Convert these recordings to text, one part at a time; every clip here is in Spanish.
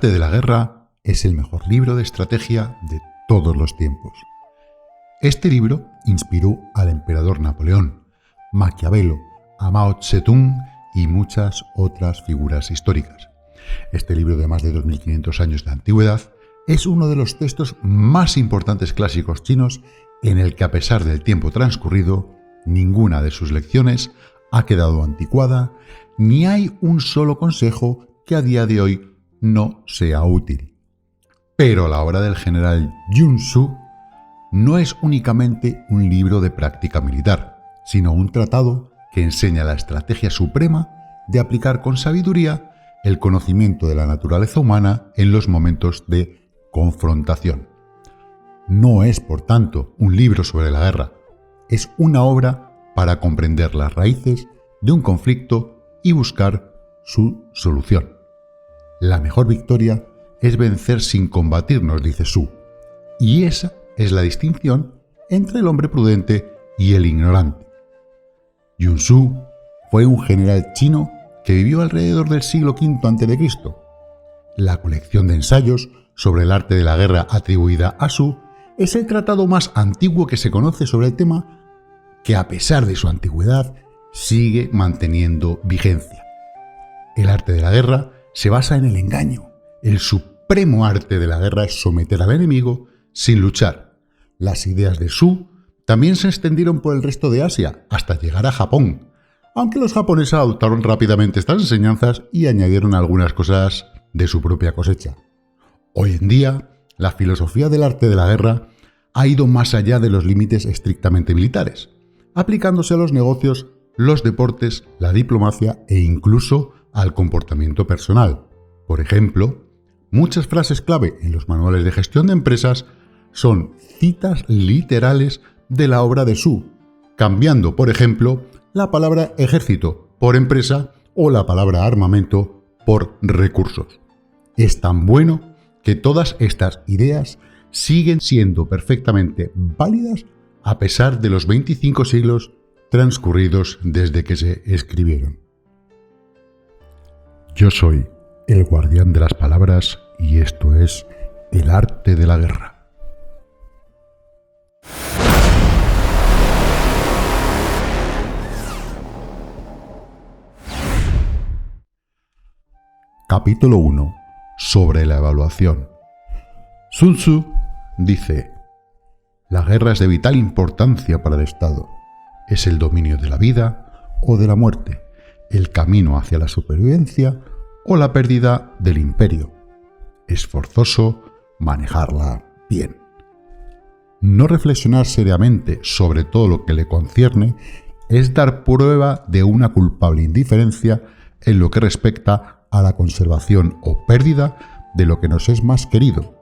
arte de la guerra es el mejor libro de estrategia de todos los tiempos. Este libro inspiró al emperador Napoleón, Maquiavelo, a Mao Zedong y muchas otras figuras históricas. Este libro de más de 2500 años de antigüedad es uno de los textos más importantes clásicos chinos en el que, a pesar del tiempo transcurrido, ninguna de sus lecciones ha quedado anticuada, ni hay un solo consejo que a día de hoy no sea útil. Pero la obra del general Sun Tzu no es únicamente un libro de práctica militar, sino un tratado que enseña la estrategia suprema de aplicar con sabiduría el conocimiento de la naturaleza humana en los momentos de confrontación. No es, por tanto, un libro sobre la guerra, es una obra para comprender las raíces de un conflicto y buscar su solución. La mejor victoria es vencer sin combatir, nos dice Tzu, y esa es la distinción entre el hombre prudente y el ignorante. Sun Tzu fue un general chino que vivió alrededor del siglo V a.C. La colección de ensayos sobre el arte de la guerra atribuida a Tzu es el tratado más antiguo que se conoce sobre el tema, que a pesar de su antigüedad sigue manteniendo vigencia. El arte de la guerra se basa en el engaño. El supremo arte de la guerra es someter al enemigo sin luchar. Las ideas de Tzu también se extendieron por el resto de Asia hasta llegar a Japón, aunque los japoneses adoptaron rápidamente estas enseñanzas y añadieron algunas cosas de su propia cosecha. Hoy en día, la filosofía del arte de la guerra ha ido más allá de los límites estrictamente militares, aplicándose a los negocios, los deportes, la diplomacia e incluso al comportamiento personal. Por ejemplo, muchas frases clave en los manuales de gestión de empresas son citas literales de la obra de Tzu, cambiando, por ejemplo, la palabra ejército por empresa o la palabra armamento por recursos. Es tan bueno que todas estas ideas siguen siendo perfectamente válidas a pesar de los 25 siglos transcurridos desde que se escribieron. Yo soy el guardián de las palabras y esto es el arte de la guerra. Capítulo 1. Sobre la evaluación. Sun Tzu dice: la guerra es de vital importancia para el Estado. Es el dominio de la vida o de la muerte, el camino hacia la supervivencia o la pérdida del imperio. Es forzoso manejarla bien. No reflexionar seriamente sobre todo lo que le concierne es dar prueba de una culpable indiferencia en lo que respecta a la conservación o pérdida de lo que nos es más querido,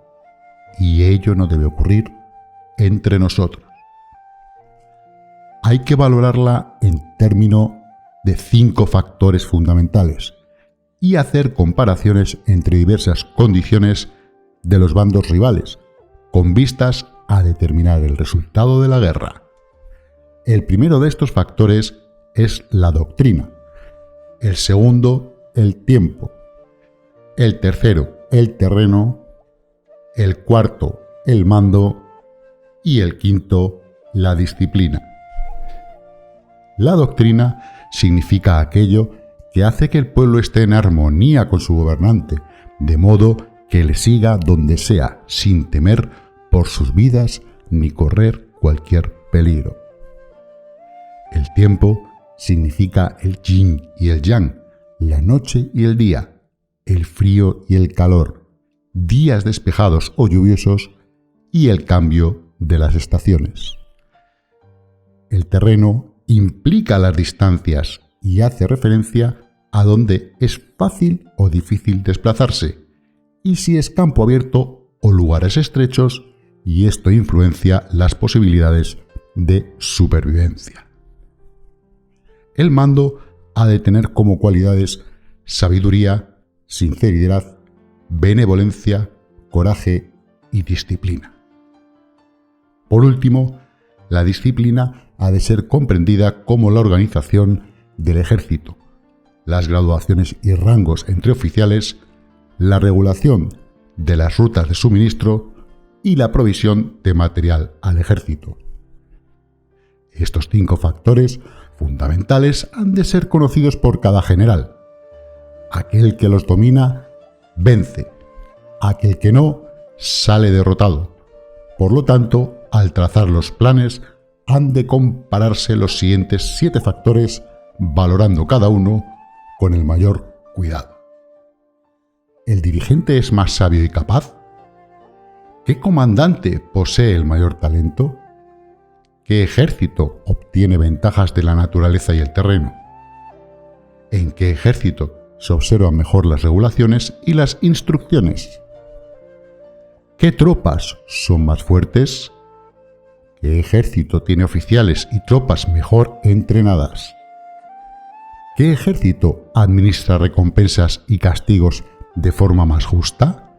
y ello no debe ocurrir entre nosotros. Hay que valorarla en términos de 5 factores fundamentales y hacer comparaciones entre diversas condiciones de los bandos rivales, con vistas a determinar el resultado de la guerra. El primero de estos factores es la doctrina, el segundo, el tiempo, el tercero, el terreno, el cuarto, el mando y el quinto, la disciplina. La doctrina significa aquello que hace que el pueblo esté en armonía con su gobernante, de modo que le siga donde sea, sin temer por sus vidas ni correr cualquier peligro. El tiempo significa el yin y el yang, la noche y el día, el frío y el calor, días despejados o lluviosos y el cambio de las estaciones. El terreno implica las distancias y hace referencia a dónde es fácil o difícil desplazarse, y si es campo abierto o lugares estrechos, y esto influencia las posibilidades de supervivencia. El mando ha de tener como cualidades sabiduría, sinceridad, benevolencia, coraje y disciplina. Por último, la disciplina ha de ser comprendida como la organización del ejército, las graduaciones y rangos entre oficiales, la regulación de las rutas de suministro y la provisión de material al ejército. Estos 5 factores fundamentales han de ser conocidos por cada general. Aquel que los domina, vence. Aquel que no, sale derrotado. Por lo tanto, al trazar los planes, han de compararse los siguientes 7 factores, valorando cada uno con el mayor cuidado. ¿El dirigente es más sabio y capaz? ¿Qué comandante posee el mayor talento? ¿Qué ejército obtiene ventajas de la naturaleza y el terreno? ¿En qué ejército se observan mejor las regulaciones y las instrucciones? ¿Qué tropas son más fuertes? ¿Qué ejército tiene oficiales y tropas mejor entrenadas? ¿Qué ejército administra recompensas y castigos de forma más justa?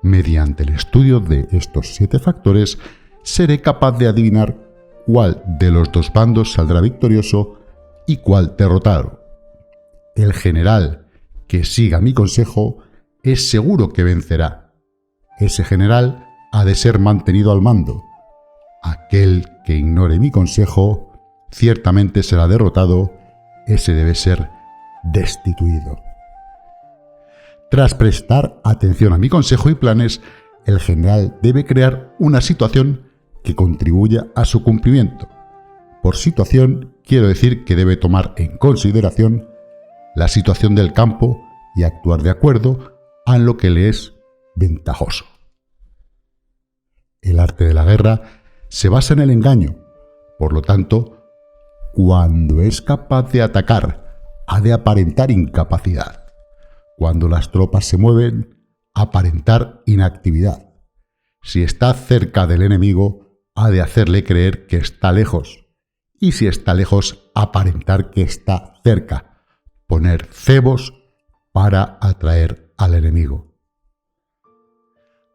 Mediante el estudio de estos 7 factores, seré capaz de adivinar cuál de los 2 bandos saldrá victorioso y cuál derrotado. El general que siga mi consejo es seguro que vencerá. Ese general ha de ser mantenido al mando. Aquel que ignore mi consejo ciertamente será derrotado. Ese debe ser destituido. Tras prestar atención a mi consejo y planes, el general debe crear una situación que contribuya a su cumplimiento. Por situación, quiero decir que debe tomar en consideración la situación del campo y actuar de acuerdo a lo que le es ventajoso. El arte de la guerra se basa en el engaño. Por lo tanto, cuando es capaz de atacar, ha de aparentar incapacidad. Cuando las tropas se mueven, aparentar inactividad. Si está cerca del enemigo, ha de hacerle creer que está lejos. Y si está lejos, aparentar que está cerca. Poner cebos para atraer al enemigo.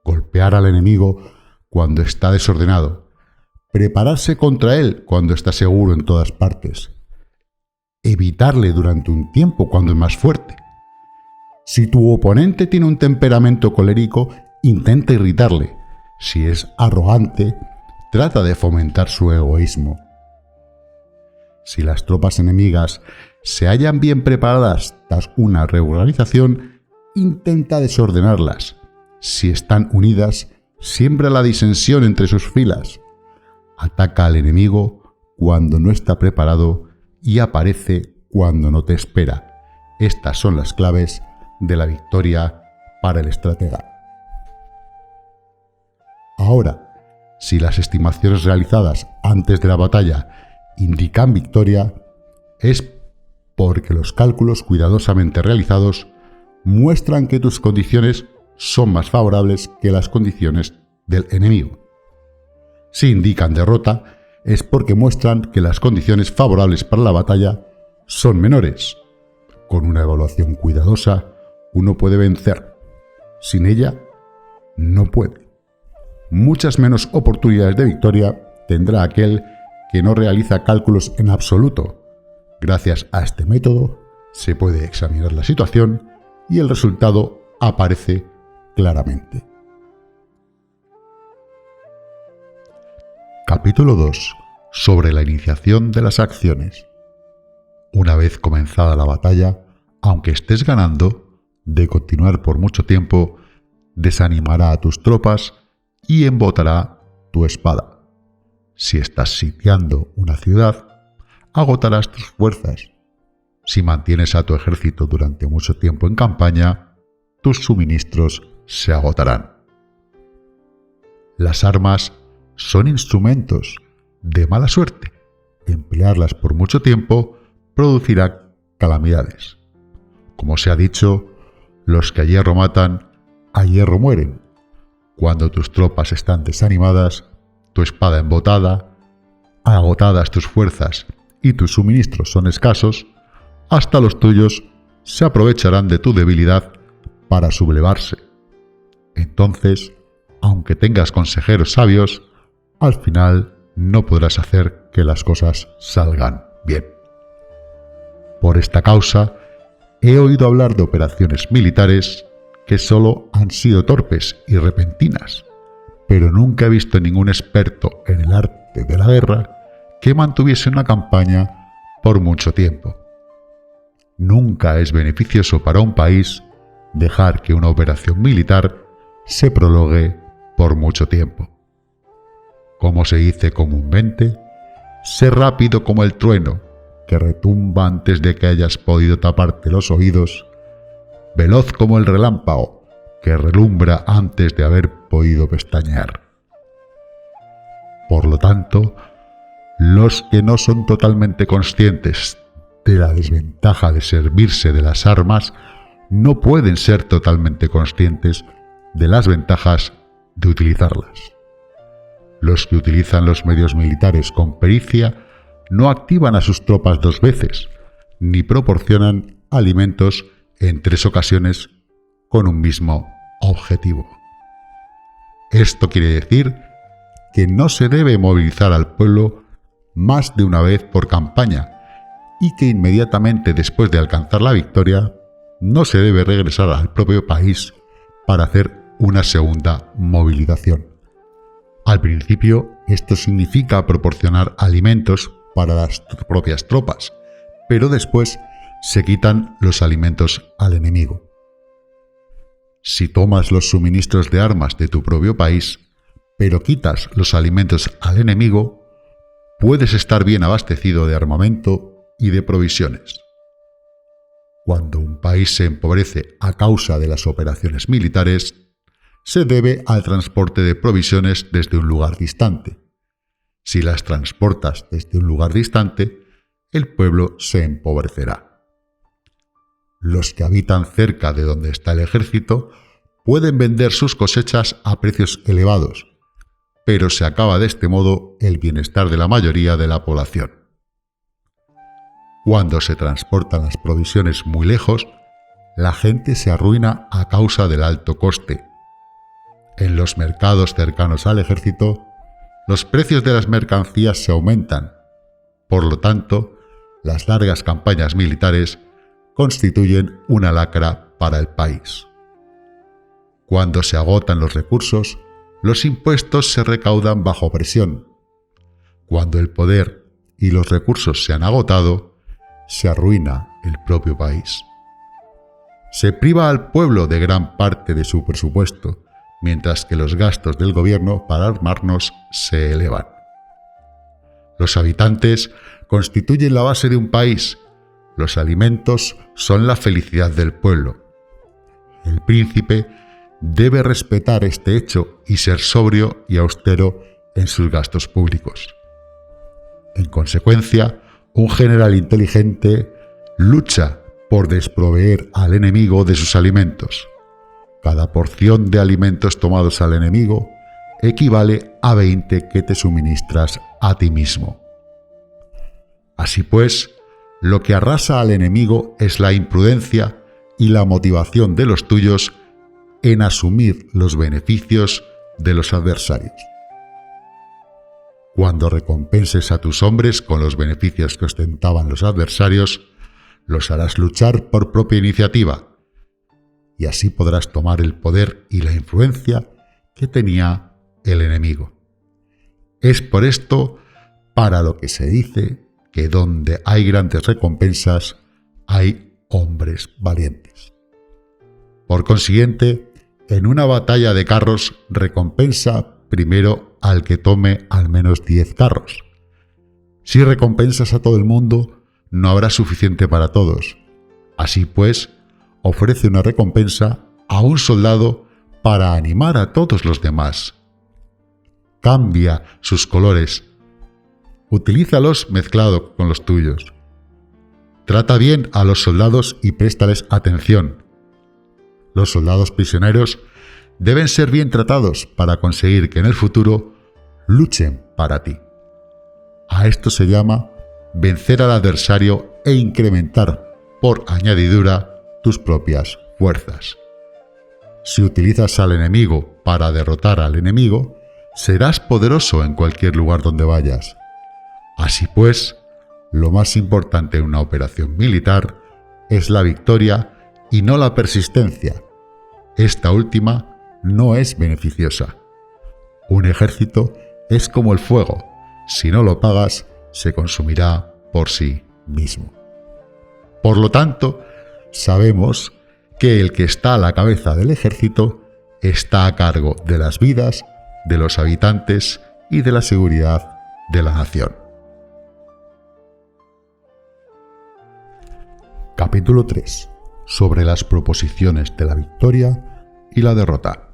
Golpear al enemigo cuando está desordenado. Prepararse contra él cuando está seguro en todas partes. Evitarle durante un tiempo cuando es más fuerte. Si tu oponente tiene un temperamento colérico, intenta irritarle. Si es arrogante, trata de fomentar su egoísmo. Si las tropas enemigas se hallan bien preparadas tras una reorganización, intenta desordenarlas. Si están unidas, siembra la disensión entre sus filas. Ataca al enemigo cuando no está preparado y aparece cuando no te espera. Estas son las claves de la victoria para el estratega. Ahora, si las estimaciones realizadas antes de la batalla indican victoria, es porque los cálculos cuidadosamente realizados muestran que tus condiciones son más favorables que las condiciones del enemigo. Si indican derrota, es porque muestran que las condiciones favorables para la batalla son menores. Con una evaluación cuidadosa, uno puede vencer. Sin ella, no puede. Muchas menos oportunidades de victoria tendrá aquel que no realiza cálculos en absoluto. Gracias a este método, se puede examinar la situación y el resultado aparece claramente. Capítulo 2. Sobre la iniciación de las acciones. Una vez comenzada la batalla, aunque estés ganando, de continuar por mucho tiempo, desanimará a tus tropas y embotará tu espada. Si estás sitiando una ciudad, agotarás tus fuerzas. Si mantienes a tu ejército durante mucho tiempo en campaña, tus suministros se agotarán. Las armas son instrumentos de mala suerte. Emplearlas por mucho tiempo producirá calamidades. Como se ha dicho, los que a hierro matan, a hierro mueren. Cuando tus tropas están desanimadas, tu espada embotada, agotadas tus fuerzas y tus suministros son escasos, hasta los tuyos se aprovecharán de tu debilidad para sublevarse. Entonces, aunque tengas consejeros sabios, al final no podrás hacer que las cosas salgan bien. Por esta causa, he oído hablar de operaciones militares que solo han sido torpes y repentinas, pero nunca he visto ningún experto en el arte de la guerra que mantuviese una campaña por mucho tiempo. Nunca es beneficioso para un país dejar que una operación militar se prolongue por mucho tiempo. Como se dice comúnmente, sé rápido como el trueno, que retumba antes de que hayas podido taparte los oídos, veloz como el relámpago, que relumbra antes de haber podido pestañear. Por lo tanto, los que no son totalmente conscientes de la desventaja de servirse de las armas no pueden ser totalmente conscientes de las ventajas de utilizarlas. Los que utilizan los medios militares con pericia no activan a sus tropas 2 veces, ni proporcionan alimentos en 3 ocasiones con un mismo objetivo. Esto quiere decir que no se debe movilizar al pueblo más de una vez por campaña y que inmediatamente después de alcanzar la victoria no se debe regresar al propio país para hacer una segunda movilización. Al principio, esto significa proporcionar alimentos para las propias tropas, pero después se quitan los alimentos al enemigo. Si tomas los suministros de armas de tu propio país, pero quitas los alimentos al enemigo, puedes estar bien abastecido de armamento y de provisiones. Cuando un país se empobrece a causa de las operaciones militares, se debe al transporte de provisiones desde un lugar distante. Si las transportas desde un lugar distante, el pueblo se empobrecerá. Los que habitan cerca de donde está el ejército pueden vender sus cosechas a precios elevados, pero se acaba de este modo el bienestar de la mayoría de la población. Cuando se transportan las provisiones muy lejos, la gente se arruina a causa del alto coste. En los mercados cercanos al ejército, los precios de las mercancías se aumentan. Por lo tanto, las largas campañas militares constituyen una lacra para el país. Cuando se agotan los recursos, los impuestos se recaudan bajo presión. Cuando el poder y los recursos se han agotado, se arruina el propio país. Se priva al pueblo de gran parte de su presupuesto, mientras que los gastos del gobierno para armarnos se elevan. Los habitantes constituyen la base de un país. Los alimentos son la felicidad del pueblo. El príncipe debe respetar este hecho y ser sobrio y austero en sus gastos públicos. En consecuencia, un general inteligente lucha por desproveer al enemigo de sus alimentos. Cada porción de alimentos tomados al enemigo equivale a 20 que te suministras a ti mismo. Así pues, lo que arrasa al enemigo es la imprudencia y la motivación de los tuyos en asumir los beneficios de los adversarios. Cuando recompenses a tus hombres con los beneficios que ostentaban los adversarios, los harás luchar por propia iniciativa, y así podrás tomar el poder y la influencia que tenía el enemigo. Es por esto para lo que se dice que donde hay grandes recompensas, hay hombres valientes. Por consiguiente, en una batalla de carros recompensa primero al que tome al menos 10 carros. Si recompensas a todo el mundo, no habrá suficiente para todos. Así pues, ofrece una recompensa a un soldado para animar a todos los demás. Cambia sus colores. Utilízalos mezclado con los tuyos. Trata bien a los soldados y préstales atención. Los soldados prisioneros deben ser bien tratados para conseguir que en el futuro luchen para ti. A esto se llama vencer al adversario e incrementar, por añadidura, tus propias fuerzas. Si utilizas al enemigo para derrotar al enemigo, serás poderoso en cualquier lugar donde vayas. Así pues, lo más importante en una operación militar es la victoria y no la persistencia. Esta última no es beneficiosa. Un ejército es como el fuego. Si no lo apagas, se consumirá por sí mismo. Por lo tanto, sabemos que el que está a la cabeza del ejército está a cargo de las vidas de los habitantes y de la seguridad de la nación. Capítulo 3. Sobre las proposiciones de la victoria y la derrota.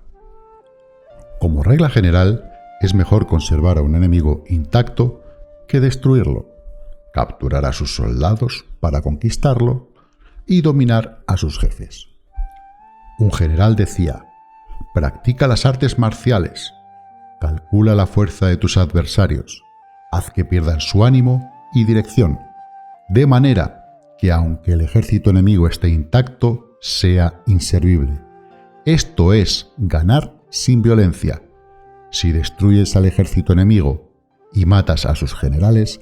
Como regla general, es mejor conservar a un enemigo intacto que destruirlo, capturar a sus soldados para conquistarlo y dominar a sus jefes. Un general decía: practica las artes marciales, calcula la fuerza de tus adversarios, haz que pierdan su ánimo y dirección, de manera que aunque el ejército enemigo esté intacto, sea inservible. Esto es ganar sin violencia. Si destruyes al ejército enemigo y matas a sus generales,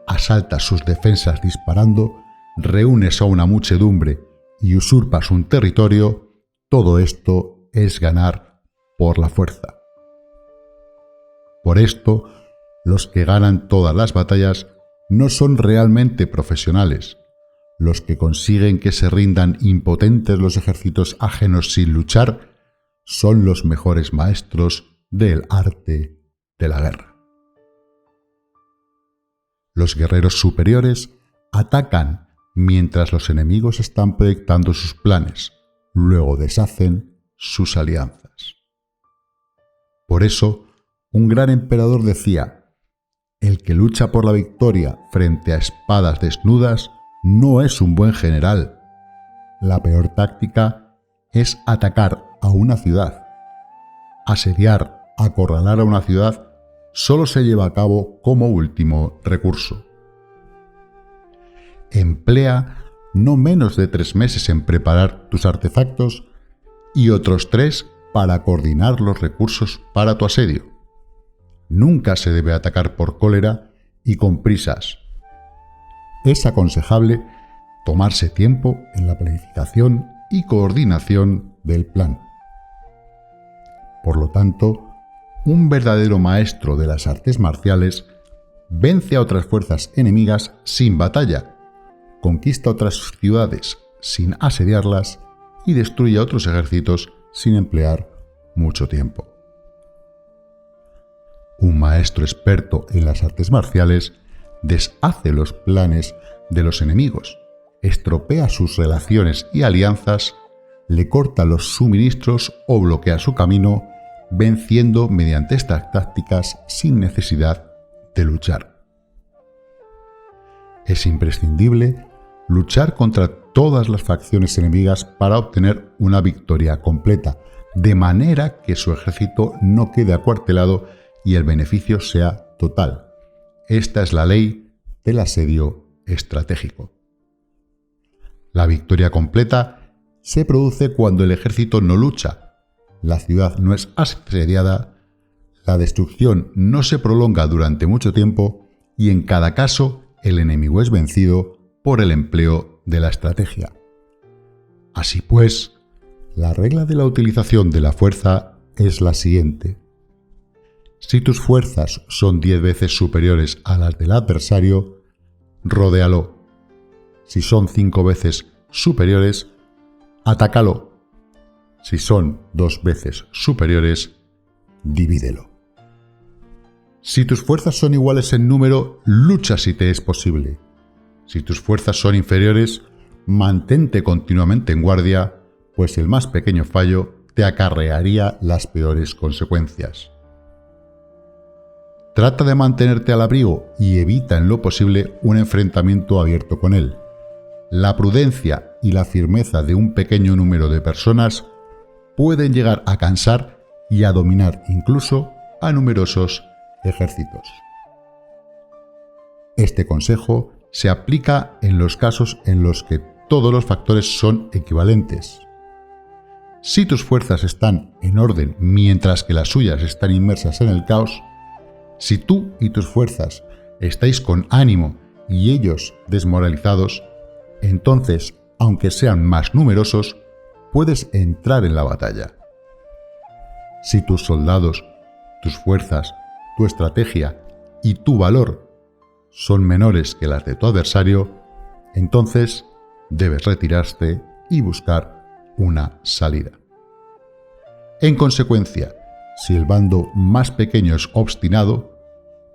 asaltas sus defensas disparando, reúnes a una muchedumbre y usurpas un territorio, todo esto es ganar por la fuerza. Por esto, los que ganan todas las batallas no son realmente profesionales. Los que consiguen que se rindan impotentes los ejércitos ajenos sin luchar son los mejores maestros del arte de la guerra. Los guerreros superiores atacan mientras los enemigos están proyectando sus planes, luego deshacen sus alianzas. Por eso, un gran emperador decía: el que lucha por la victoria frente a espadas desnudas no es un buen general. La peor táctica es atacar a una ciudad. Asediar, acorralar a una ciudad solo se lleva a cabo como último recurso. Emplea no menos de 3 meses en preparar tus artefactos y otros 3 para coordinar los recursos para tu asedio. Nunca se debe atacar por cólera y con prisas. Es aconsejable tomarse tiempo en la planificación y coordinación del plan. Por lo tanto, un verdadero maestro de las artes marciales vence a otras fuerzas enemigas sin batalla, conquista otras ciudades sin asediarlas y destruye a otros ejércitos sin emplear mucho tiempo. Un maestro experto en las artes marciales deshace los planes de los enemigos, estropea sus relaciones y alianzas, le corta los suministros o bloquea su camino, venciendo mediante estas tácticas sin necesidad de luchar. Es imprescindible luchar contra todas las facciones enemigas para obtener una victoria completa, de manera que su ejército no quede acuartelado y el beneficio sea total. Esta es la ley del asedio estratégico. La victoria completa se produce cuando el ejército no lucha, la ciudad no es asediada, la destrucción no se prolonga durante mucho tiempo y en cada caso el enemigo es vencido por el empleo de la estrategia. Así pues, la regla de la utilización de la fuerza es la siguiente. Si tus fuerzas son 10 veces superiores a las del adversario, rodéalo. Si son 5 veces superiores, atácalo. Si son 2 veces superiores, divídelo. Si tus fuerzas son iguales en número, lucha si te es posible. Si tus fuerzas son inferiores, mantente continuamente en guardia, pues el más pequeño fallo te acarrearía las peores consecuencias. Trata de mantenerte al abrigo y evita en lo posible un enfrentamiento abierto con él. La prudencia y la firmeza de un pequeño número de personas pueden llegar a cansar y a dominar incluso a numerosos ejércitos. Este consejo se aplica en los casos en los que todos los factores son equivalentes. Si tus fuerzas están en orden mientras que las suyas están inmersas en el caos, si tú y tus fuerzas estáis con ánimo y ellos desmoralizados, entonces, aunque sean más numerosos, puedes entrar en la batalla. Si tus soldados, tus fuerzas, tu estrategia y tu valor son menores que las de tu adversario, entonces debes retirarte y buscar una salida. En consecuencia, si el bando más pequeño es obstinado,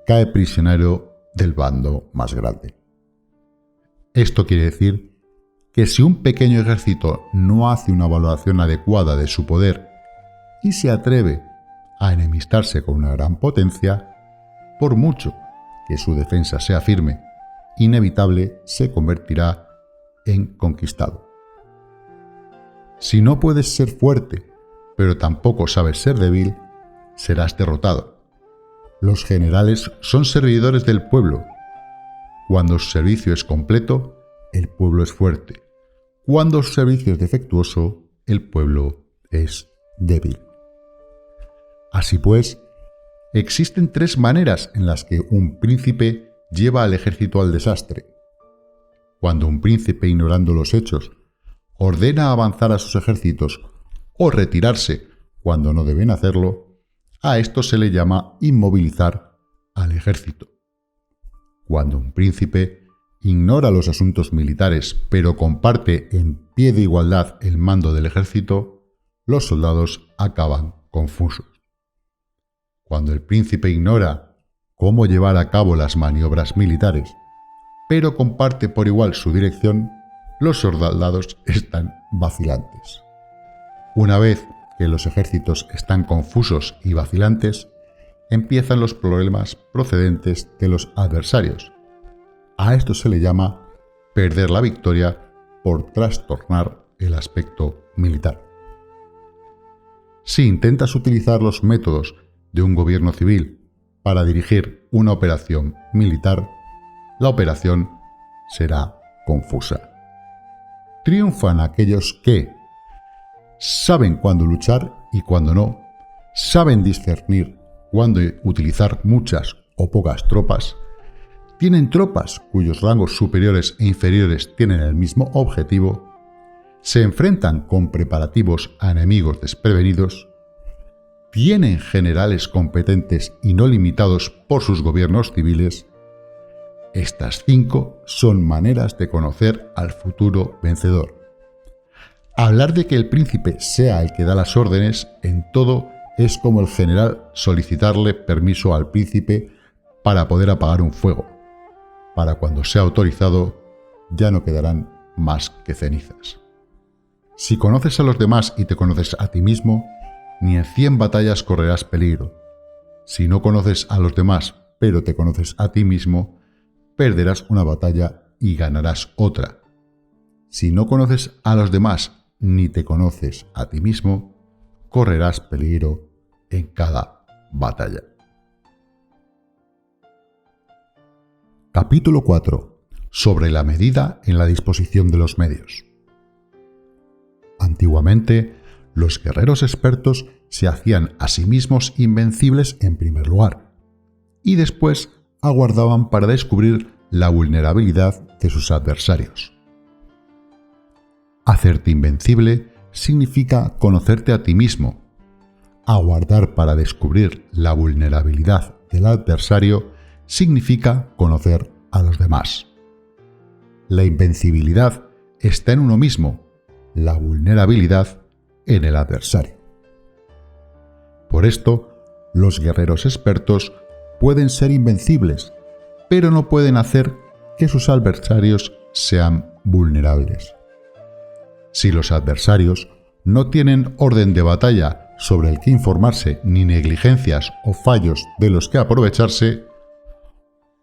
cae prisionero del bando más grande. Esto quiere decir que si un pequeño ejército no hace una valoración adecuada de su poder y se atreve a enemistarse con una gran potencia, por mucho que su defensa sea firme, inevitable se convertirá en conquistado. Si no puedes ser fuerte, pero tampoco sabes ser débil, serás derrotado. Los generales son servidores del pueblo. Cuando su servicio es completo, el pueblo es fuerte. Cuando su servicio es defectuoso, el pueblo es débil. Así pues, existen 3 maneras en las que un príncipe lleva al ejército al desastre. Cuando un príncipe, ignorando los hechos, ordena avanzar a sus ejércitos o retirarse cuando no deben hacerlo, a esto se le llama inmovilizar al ejército. Cuando un príncipe ignora los asuntos militares pero comparte en pie de igualdad el mando del ejército, los soldados acaban confusos. Cuando el príncipe ignora cómo llevar a cabo las maniobras militares, pero comparte por igual su dirección, los soldados están vacilantes. Una vez que los ejércitos están confusos y vacilantes, empiezan los problemas procedentes de los adversarios. A esto se le llama perder la victoria por trastornar el aspecto militar. Si intentas utilizar los métodos de un gobierno civil para dirigir una operación militar, la operación será confusa. Triunfan aquellos que saben cuándo luchar y cuándo no, saben discernir cuándo utilizar muchas o pocas tropas, tienen tropas cuyos rangos superiores e inferiores tienen el mismo objetivo, se enfrentan con preparativos a enemigos desprevenidos, tienen generales competentes y no limitados por sus gobiernos civiles. Estas 5 son maneras de conocer al futuro vencedor. Hablar de que el príncipe sea el que da las órdenes en todo es como el general solicitarle permiso al príncipe para poder apagar un fuego. Para cuando sea autorizado, ya no quedarán más que cenizas. Si conoces a los demás y te conoces a ti mismo, ni en 100 batallas correrás peligro. Si no conoces a los demás, pero te conoces a ti mismo, perderás una batalla y ganarás otra. Si no conoces a los demás ni te conoces a ti mismo, correrás peligro en cada batalla. Capítulo 4. Sobre la medida en la disposición de los medios. Antiguamente, los guerreros expertos se hacían a sí mismos invencibles en primer lugar, y después aguardaban para descubrir la vulnerabilidad de sus adversarios. Hacerte invencible significa conocerte a ti mismo. Aguardar para descubrir la vulnerabilidad del adversario significa conocer a los demás. La invencibilidad está en uno mismo, la vulnerabilidad en el adversario. Por esto, los guerreros expertos pueden ser invencibles, pero no pueden hacer que sus adversarios sean vulnerables. Si los adversarios no tienen orden de batalla sobre el que informarse ni negligencias o fallos de los que aprovecharse,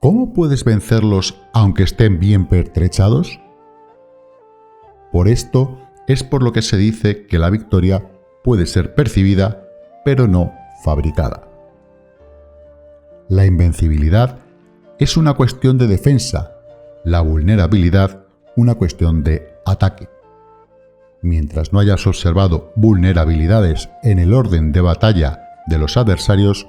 ¿cómo puedes vencerlos aunque estén bien pertrechados? Por esto es por lo que se dice que la victoria puede ser percibida, pero no fabricada. La invencibilidad es una cuestión de defensa, la vulnerabilidad una cuestión de ataque. Mientras no hayas observado vulnerabilidades en el orden de batalla de los adversarios,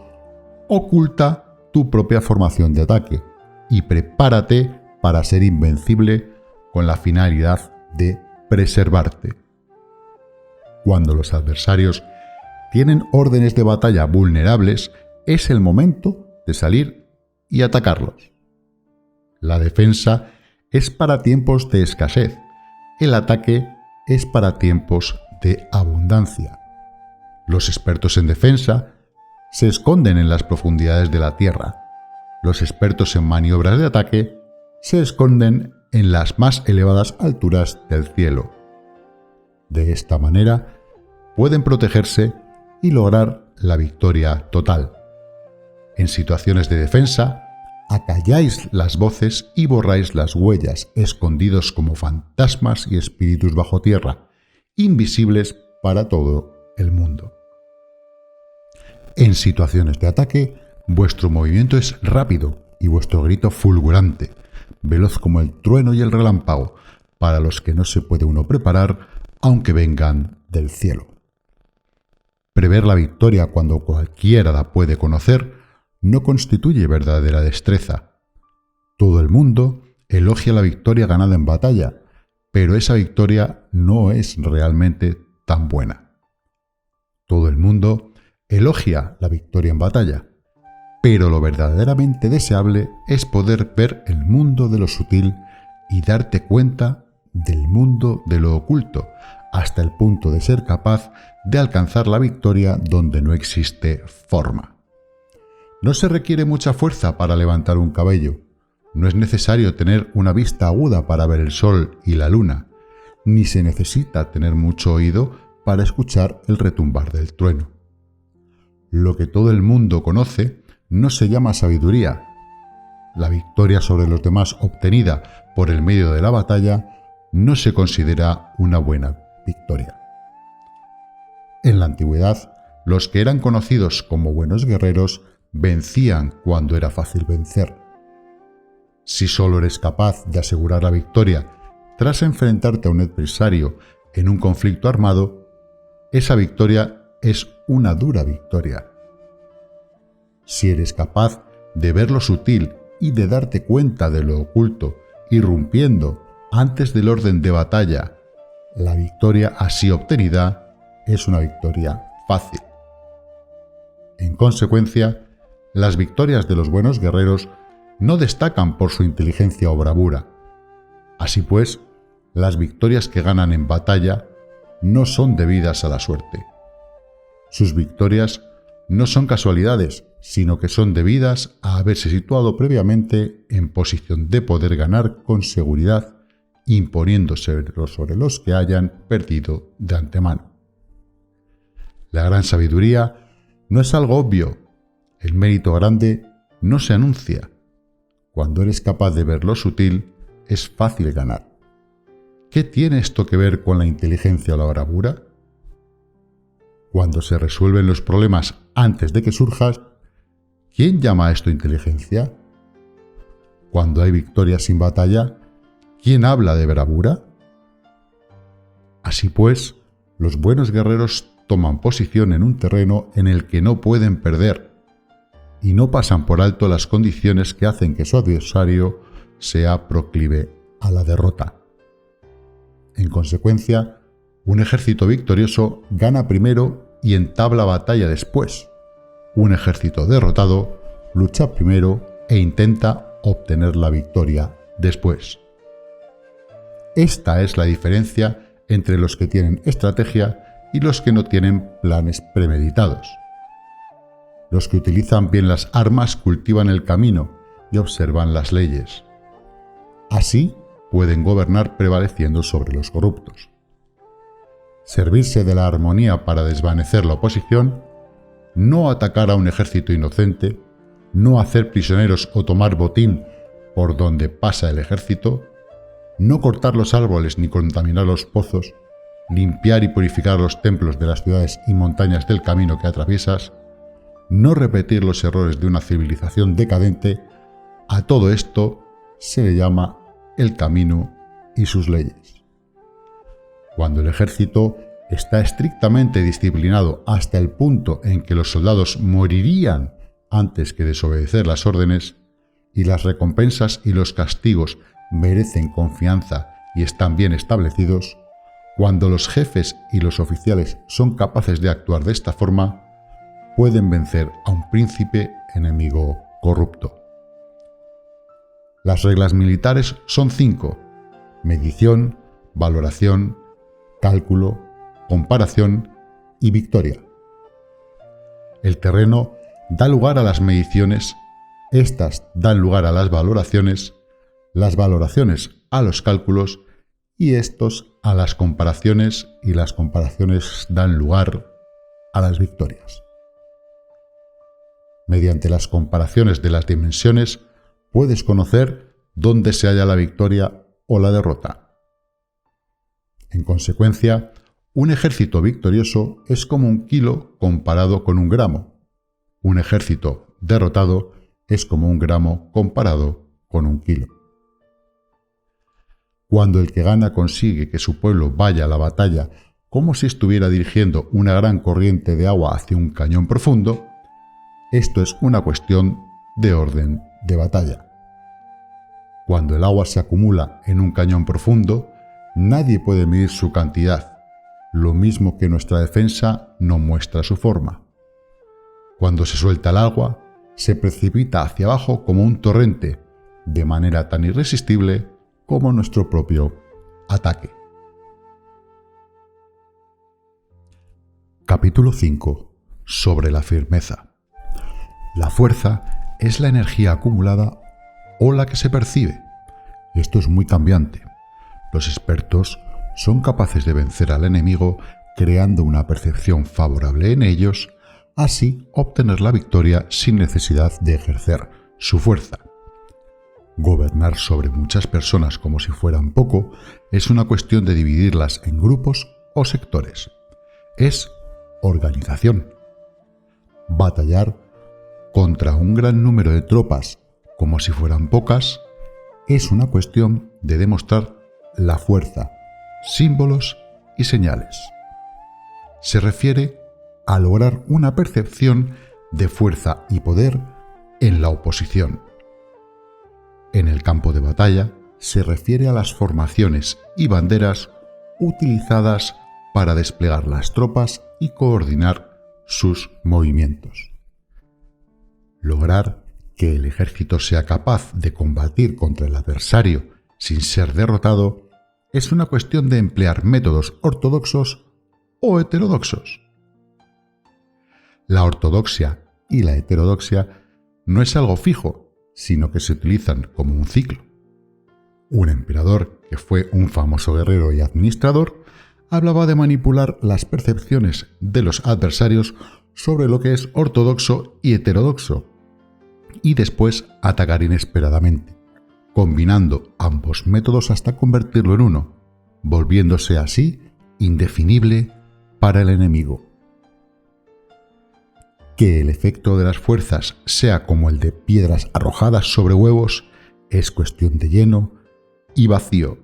oculta tu propia formación de ataque y prepárate para ser invencible con la finalidad de preservarte. Cuando los adversarios tienen órdenes de batalla vulnerables, es el momento de salir y atacarlos. La defensa es para tiempos de escasez, el ataque es para tiempos de abundancia. Los expertos en defensa se esconden en las profundidades de la tierra. Los expertos en maniobras de ataque se esconden en las más elevadas alturas del cielo. De esta manera, pueden protegerse y lograr la victoria total. En situaciones de defensa, acalláis las voces y borráis las huellas, escondidos como fantasmas y espíritus bajo tierra, invisibles para todo el mundo. En situaciones de ataque, vuestro movimiento es rápido y vuestro grito fulgurante, veloz como el trueno y el relámpago, para los que no se puede uno preparar, aunque vengan del cielo. Prever la victoria cuando cualquiera la puede conocer no constituye verdadera destreza. Todo el mundo elogia la victoria ganada en batalla, pero esa victoria no es realmente tan buena. Todo el mundo elogia la victoria en batalla, pero lo verdaderamente deseable es poder ver el mundo de lo sutil y darte cuenta del mundo de lo oculto, hasta el punto de ser capaz de alcanzar la victoria donde no existe forma. No se requiere mucha fuerza para levantar un cabello, no es necesario tener una vista aguda para ver el sol y la luna, ni se necesita tener mucho oído para escuchar el retumbar del trueno. Lo que todo el mundo conoce no se llama sabiduría. La victoria sobre los demás obtenida por el medio de la batalla no se considera una buena victoria. En la antigüedad, los que eran conocidos como buenos guerreros vencían cuando era fácil vencer. Si solo eres capaz de asegurar la victoria tras enfrentarte a un adversario en un conflicto armado, esa victoria es una dura victoria. Si eres capaz de ver lo sutil y de darte cuenta de lo oculto, irrumpiendo antes del orden de batalla, la victoria así obtenida es una victoria fácil. En consecuencia, las victorias de los buenos guerreros no destacan por su inteligencia o bravura. Así pues, las victorias que ganan en batalla no son debidas a la suerte. Sus victorias no son casualidades, sino que son debidas a haberse situado previamente en posición de poder ganar con seguridad, imponiéndose sobre los que hayan perdido de antemano. La gran sabiduría no es algo obvio. El mérito grande no se anuncia. Cuando eres capaz de ver lo sutil, es fácil ganar. ¿Qué tiene esto que ver con la inteligencia o la bravura? Cuando se resuelven los problemas antes de que surjas, ¿quién llama a esto inteligencia? Cuando hay victoria sin batalla, ¿quién habla de bravura? Así pues, los buenos guerreros toman posición en un terreno en el que no pueden perder y no pasan por alto las condiciones que hacen que su adversario sea proclive a la derrota. En consecuencia, un ejército victorioso gana primero y entabla batalla después. Un ejército derrotado lucha primero e intenta obtener la victoria después. Esta es la diferencia entre los que tienen estrategia y los que no tienen planes premeditados. Los que utilizan bien las armas cultivan el camino y observan las leyes. Así pueden gobernar prevaleciendo sobre los corruptos. Servirse de la armonía para desvanecer la oposición, no atacar a un ejército inocente, no hacer prisioneros o tomar botín por donde pasa el ejército, no cortar los árboles ni contaminar los pozos, limpiar y purificar los templos de las ciudades y montañas del camino que atraviesas, no repetir los errores de una civilización decadente, a todo esto se le llama el camino y sus leyes. Cuando el ejército está estrictamente disciplinado hasta el punto en que los soldados morirían antes que desobedecer las órdenes, y las recompensas y los castigos merecen confianza y están bien establecidos, Cuando los jefes y los oficiales son capaces de actuar de esta forma, pueden vencer a un príncipe enemigo corrupto. Las reglas militares son 5: medición, valoración, cálculo, comparación y victoria. El terreno da lugar a las mediciones, estas dan lugar a las valoraciones a los cálculos y estos a las comparaciones, y las comparaciones dan lugar a las victorias. Mediante las comparaciones de las dimensiones puedes conocer dónde se halla la victoria o la derrota. En consecuencia, un ejército victorioso es como 1 kilo comparado con 1 gramo. Un ejército derrotado es como 1 gramo comparado con 1 kilo. Cuando el que gana consigue que su pueblo vaya a la batalla como si estuviera dirigiendo una gran corriente de agua hacia un cañón profundo, esto es una cuestión de orden de batalla. Cuando el agua se acumula en un cañón profundo, nadie puede medir su cantidad, lo mismo que nuestra defensa no muestra su forma. Cuando se suelta el agua, se precipita hacia abajo como un torrente, de manera tan irresistible como nuestro propio ataque. Capítulo 5. Sobre la firmeza. La fuerza es la energía acumulada o la que se percibe. Esto es muy cambiante. Los expertos son capaces de vencer al enemigo creando una percepción favorable en ellos, así obtener la victoria sin necesidad de ejercer su fuerza. Gobernar sobre muchas personas como si fueran poco es una cuestión de dividirlas en grupos o sectores. Es organización. Batallar contra un gran número de tropas como si fueran pocas es una cuestión de demostrar la fuerza, símbolos y señales. Se refiere a lograr una percepción de fuerza y poder en la oposición. En el campo de batalla se refiere a las formaciones y banderas utilizadas para desplegar las tropas y coordinar sus movimientos. Lograr que el ejército sea capaz de combatir contra el adversario sin ser derrotado es una cuestión de emplear métodos ortodoxos o heterodoxos. La ortodoxia y la heterodoxia no es algo fijo, sino que se utilizan como un ciclo. Un emperador, que fue un famoso guerrero y administrador, hablaba de manipular las percepciones de los adversarios sobre lo que es ortodoxo y heterodoxo, y después atacar inesperadamente, combinando ambos métodos hasta convertirlo en uno, volviéndose así indefinible para el enemigo. Que el efecto de las fuerzas sea como el de piedras arrojadas sobre huevos es cuestión de lleno y vacío.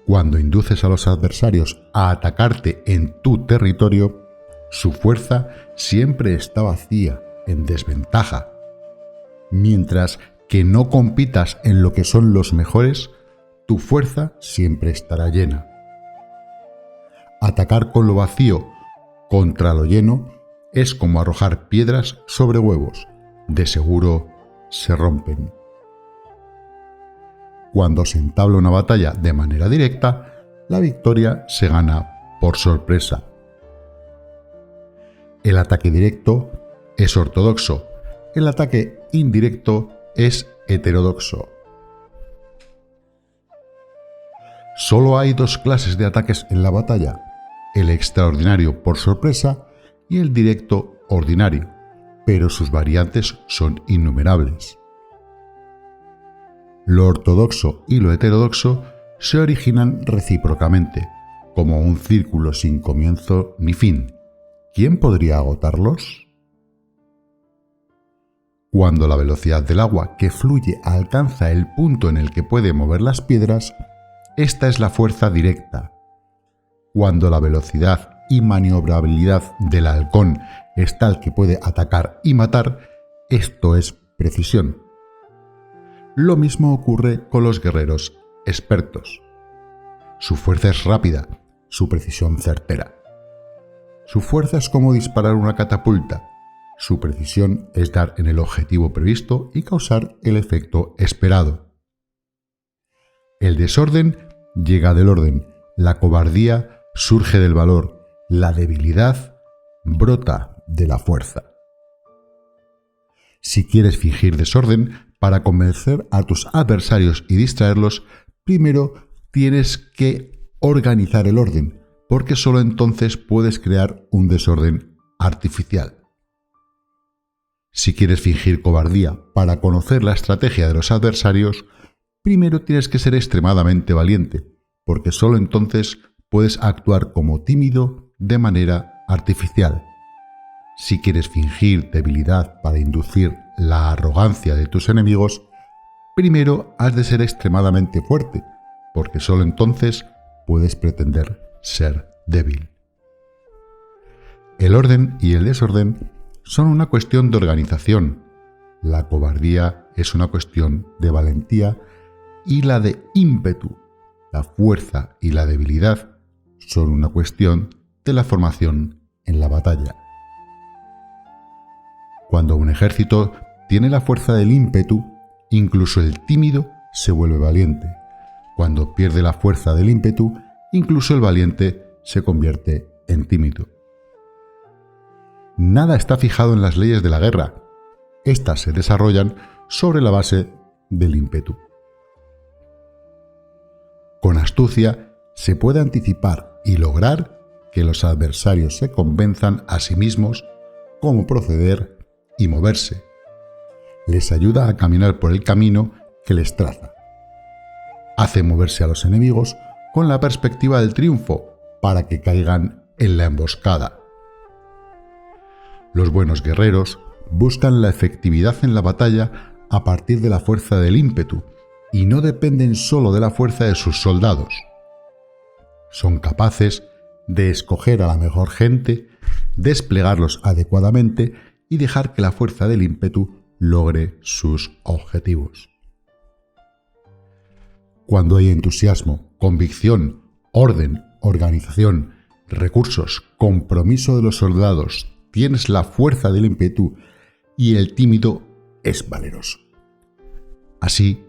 Cuando induces a los adversarios a atacarte en tu territorio, su fuerza siempre está vacía, en desventaja. Mientras que no compitas en lo que son los mejores, tu fuerza siempre estará llena. Atacar con lo vacío contra lo lleno es como arrojar piedras sobre huevos. De seguro se rompen. Cuando se entabla una batalla de manera directa, la victoria se gana por sorpresa. El ataque directo es ortodoxo, el ataque indirecto es heterodoxo. Solo hay 2 clases de ataques en la batalla: el extraordinario por sorpresa y el directo ordinario, pero sus variantes son innumerables. Lo ortodoxo y lo heterodoxo se originan recíprocamente, como un círculo sin comienzo ni fin. ¿Quién podría agotarlos? Cuando la velocidad del agua que fluye alcanza el punto en el que puede mover las piedras, esta es la fuerza directa. Cuando la velocidad y maniobrabilidad del halcón es tal que puede atacar y matar, esto es precisión. Lo mismo ocurre con los guerreros expertos. Su fuerza es rápida, su precisión certera. Su fuerza es como disparar una catapulta. Su precisión es dar en el objetivo previsto y causar el efecto esperado. El desorden llega del orden, la cobardía surge del valor, la debilidad brota de la fuerza. Si quieres fingir desorden para convencer a tus adversarios y distraerlos, primero tienes que organizar el orden, porque solo entonces puedes crear un desorden artificial. Si quieres fingir cobardía para conocer la estrategia de los adversarios, primero tienes que ser extremadamente valiente, porque solo entonces puedes actuar como tímido de manera artificial. Si quieres fingir debilidad para inducir la arrogancia de tus enemigos, primero has de ser extremadamente fuerte, porque solo entonces puedes pretender ser débil. El orden y el desorden son una cuestión de organización. La cobardía es una cuestión de valentía y la de ímpetu, la fuerza y la debilidad son una cuestión de la formación en la batalla. Cuando un ejército tiene la fuerza del ímpetu, incluso el tímido se vuelve valiente. Cuando pierde la fuerza del ímpetu, incluso el valiente se convierte en tímido. Nada está fijado en las leyes de la guerra. Estas se desarrollan sobre la base del ímpetu. Con astucia se puede anticipar y lograr que los adversarios se convenzan a sí mismos cómo proceder y moverse. Les ayuda a caminar por el camino que les traza. Hace moverse a los enemigos con la perspectiva del triunfo para que caigan en la emboscada. Los buenos guerreros buscan la efectividad en la batalla a partir de la fuerza del ímpetu y no dependen solo de la fuerza de sus soldados. Son capaces de escoger a la mejor gente, desplegarlos adecuadamente y dejar que la fuerza del ímpetu logre sus objetivos. Cuando hay entusiasmo, convicción, orden, organización, recursos, compromiso de los soldados, tienes la fuerza del ímpetu y el tímido es valeroso. Así,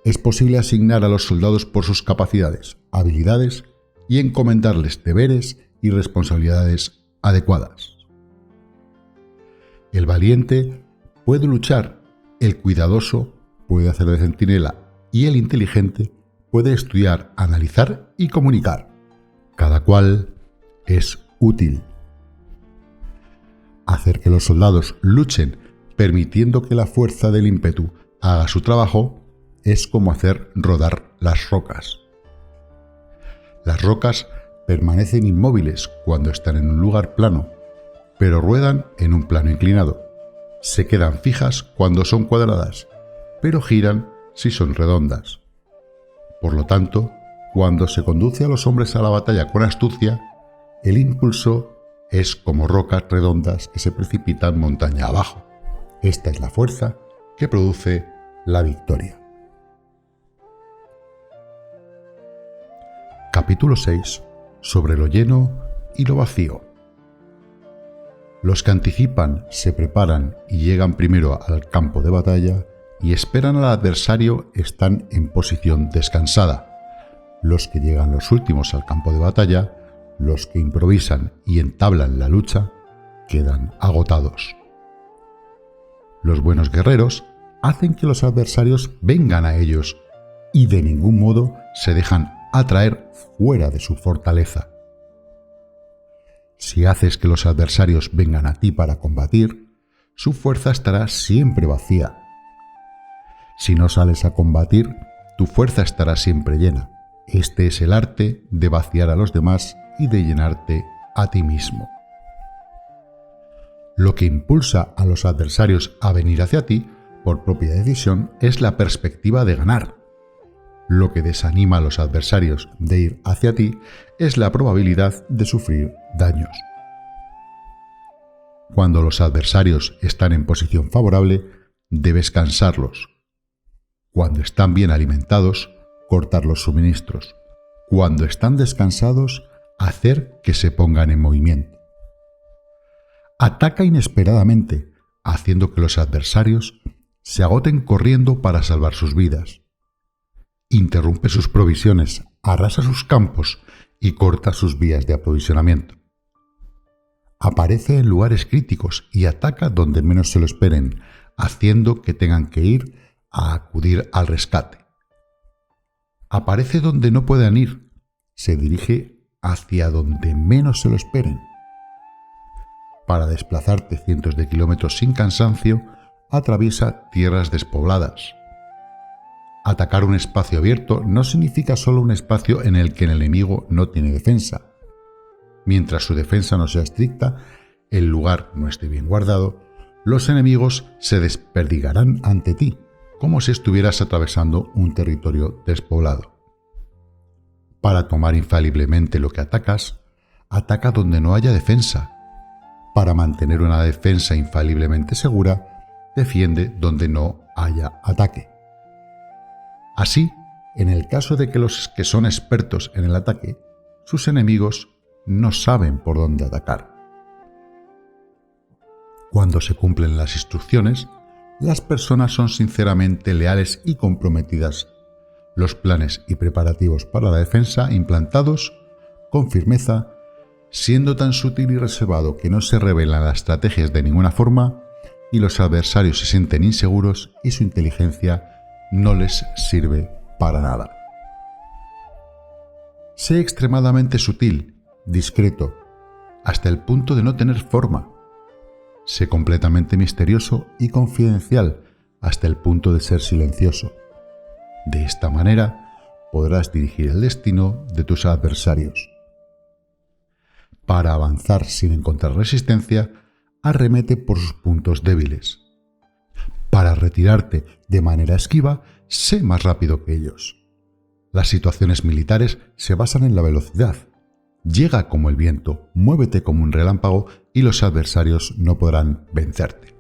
es posible asignar a los soldados por sus capacidades, habilidades y encomendarles deberes y responsabilidades adecuadas. El valiente puede luchar, el cuidadoso puede hacer de centinela y el inteligente puede estudiar, analizar y comunicar. Cada cual es útil. Hacer que los soldados luchen permitiendo que la fuerza del ímpetu haga su trabajo es como hacer rodar las rocas. Las rocas permanecen inmóviles cuando están en un lugar plano, pero ruedan en un plano inclinado. Se quedan fijas cuando son cuadradas, pero giran si son redondas. Por lo tanto, cuando se conduce a los hombres a la batalla con astucia, el impulso es como rocas redondas que se precipitan montaña abajo. Esta es la fuerza que produce la victoria. Capítulo 6. Sobre lo lleno y lo vacío. Los que anticipan, se preparan y llegan primero al campo de batalla y esperan al adversario están en posición descansada. Los que llegan los últimos al campo de batalla, los que improvisan y entablan la lucha, quedan agotados. Los buenos guerreros hacen que los adversarios vengan a ellos y de ningún modo se dejan atraer fuera de su fortaleza. Si haces que los adversarios vengan a ti para combatir, su fuerza estará siempre vacía. Si no sales a combatir, tu fuerza estará siempre llena. Este es el arte de vaciar a los demás y de llenarte a ti mismo. Lo que impulsa a los adversarios a venir hacia ti, por propia decisión, es la perspectiva de ganar. Lo que desanima a los adversarios de ir hacia ti es la probabilidad de sufrir daños. Cuando los adversarios están en posición favorable, debes cansarlos. Cuando están bien alimentados, cortar los suministros. cuando están descansados, hacer que se pongan en movimiento. Ataca inesperadamente, haciendo que los adversarios se agoten corriendo para salvar sus vidas. Interrumpe sus provisiones, arrasa sus campos y corta sus vías de aprovisionamiento. Aparece en lugares críticos y ataca donde menos se lo esperen, haciendo que tengan que ir a acudir al rescate. Aparece donde no puedan ir, se dirige hacia donde menos se lo esperen. Para desplazarte cientos de kilómetros sin cansancio, atraviesa tierras despobladas. Atacar un espacio abierto no significa solo un espacio en el que el enemigo no tiene defensa. Mientras su defensa no sea estricta, el lugar no esté bien guardado, los enemigos se desperdigarán ante ti, como si estuvieras atravesando un territorio despoblado. Para tomar infaliblemente lo que atacas, ataca donde no haya defensa. Para mantener una defensa infaliblemente segura, defiende donde no haya ataque. Así, en el caso de que los que son expertos en el ataque, sus enemigos no saben por dónde atacar. Cuando se cumplen las instrucciones, las personas son sinceramente leales y comprometidas. Los planes y preparativos para la defensa implantados con firmeza, siendo tan sutil y reservado que no se revelan las estrategias de ninguna forma y los adversarios se sienten inseguros y su inteligencia no les sirve para nada. Sé extremadamente sutil, discreto, hasta el punto de no tener forma. Sé completamente misterioso y confidencial hasta el punto de ser silencioso. De esta manera podrás dirigir el destino de tus adversarios. Para avanzar sin encontrar resistencia, arremete por sus puntos débiles. Para retirarte de manera esquiva, sé más rápido que ellos. Las situaciones militares se basan en la velocidad. Llega como el viento, muévete como un relámpago y los adversarios no podrán vencerte.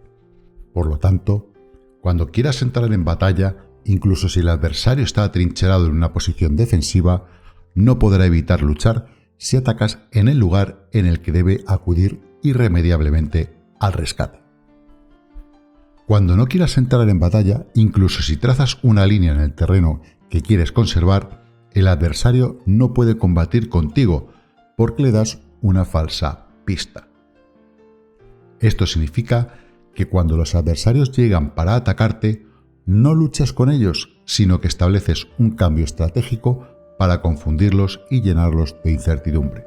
Por lo tanto, cuando quieras entrar en batalla, incluso si el adversario está atrincherado en una posición defensiva, no podrá evitar luchar si atacas en el lugar en el que debe acudir irremediablemente al rescate. Cuando no quieras entrar en batalla, incluso si trazas una línea en el terreno que quieres conservar, el adversario no puede combatir contigo porque le das una falsa pista. Esto significa que cuando los adversarios llegan para atacarte, no luchas con ellos, sino que estableces un cambio estratégico para confundirlos y llenarlos de incertidumbre.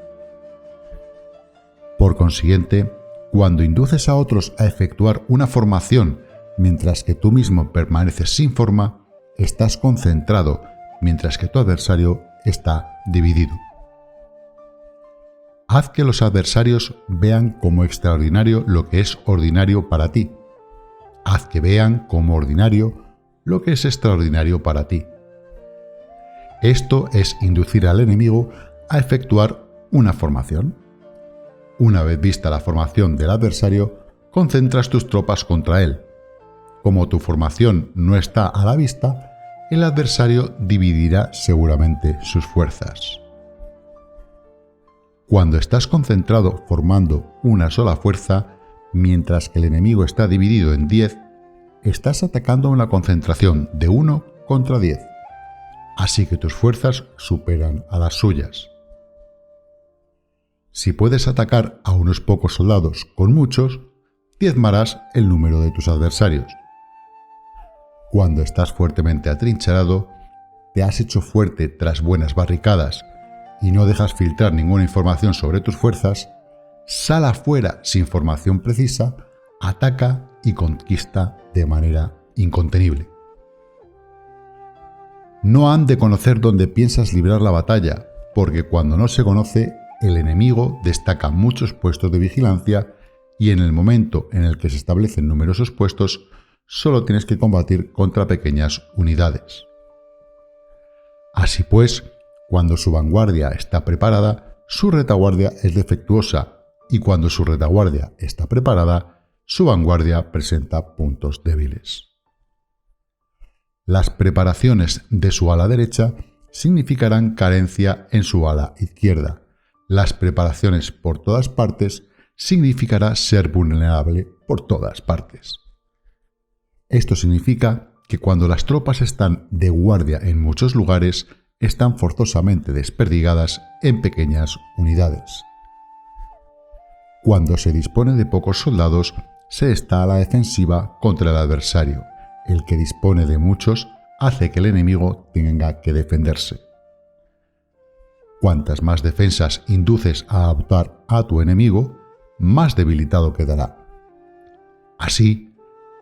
Por consiguiente, cuando induces a otros a efectuar una formación mientras que tú mismo permaneces sin forma, estás concentrado, mientras que tu adversario está dividido. Haz que los adversarios vean como extraordinario lo que es ordinario para ti. Haz que vean como ordinario lo que es extraordinario para ti. Esto es inducir al enemigo a efectuar una formación. Una vez vista la formación del adversario, concentras tus tropas contra él. Como tu formación no está a la vista, el adversario dividirá seguramente sus fuerzas. Cuando estás concentrado formando una sola fuerza, mientras que el enemigo está dividido en 10, estás atacando una concentración de 1 contra 10. Así que tus fuerzas superan a las suyas. Si puedes atacar a unos pocos soldados con muchos, diezmarás el número de tus adversarios. Cuando estás fuertemente atrincherado, te has hecho fuerte tras buenas barricadas y no dejas filtrar ninguna información sobre tus fuerzas, sal afuera sin formación precisa, ataca y conquista de manera incontenible. No han de conocer dónde piensas librar la batalla, porque cuando no se conoce, el enemigo destaca muchos puestos de vigilancia y en el momento en el que se establecen numerosos puestos, solo tienes que combatir contra pequeñas unidades. Así pues, cuando su vanguardia está preparada, su retaguardia es defectuosa y cuando su retaguardia está preparada, su vanguardia presenta puntos débiles. Las preparaciones de su ala derecha significarán carencia en su ala izquierda. Las preparaciones por todas partes significará ser vulnerable por todas partes. Esto significa que cuando las tropas están de guardia en muchos lugares, están forzosamente desperdigadas en pequeñas unidades. Cuando se dispone de pocos soldados, se está a la defensiva contra el adversario. El que dispone de muchos hace que el enemigo tenga que defenderse. Cuantas más defensas induces a adoptar a tu enemigo, más debilitado quedará. Así,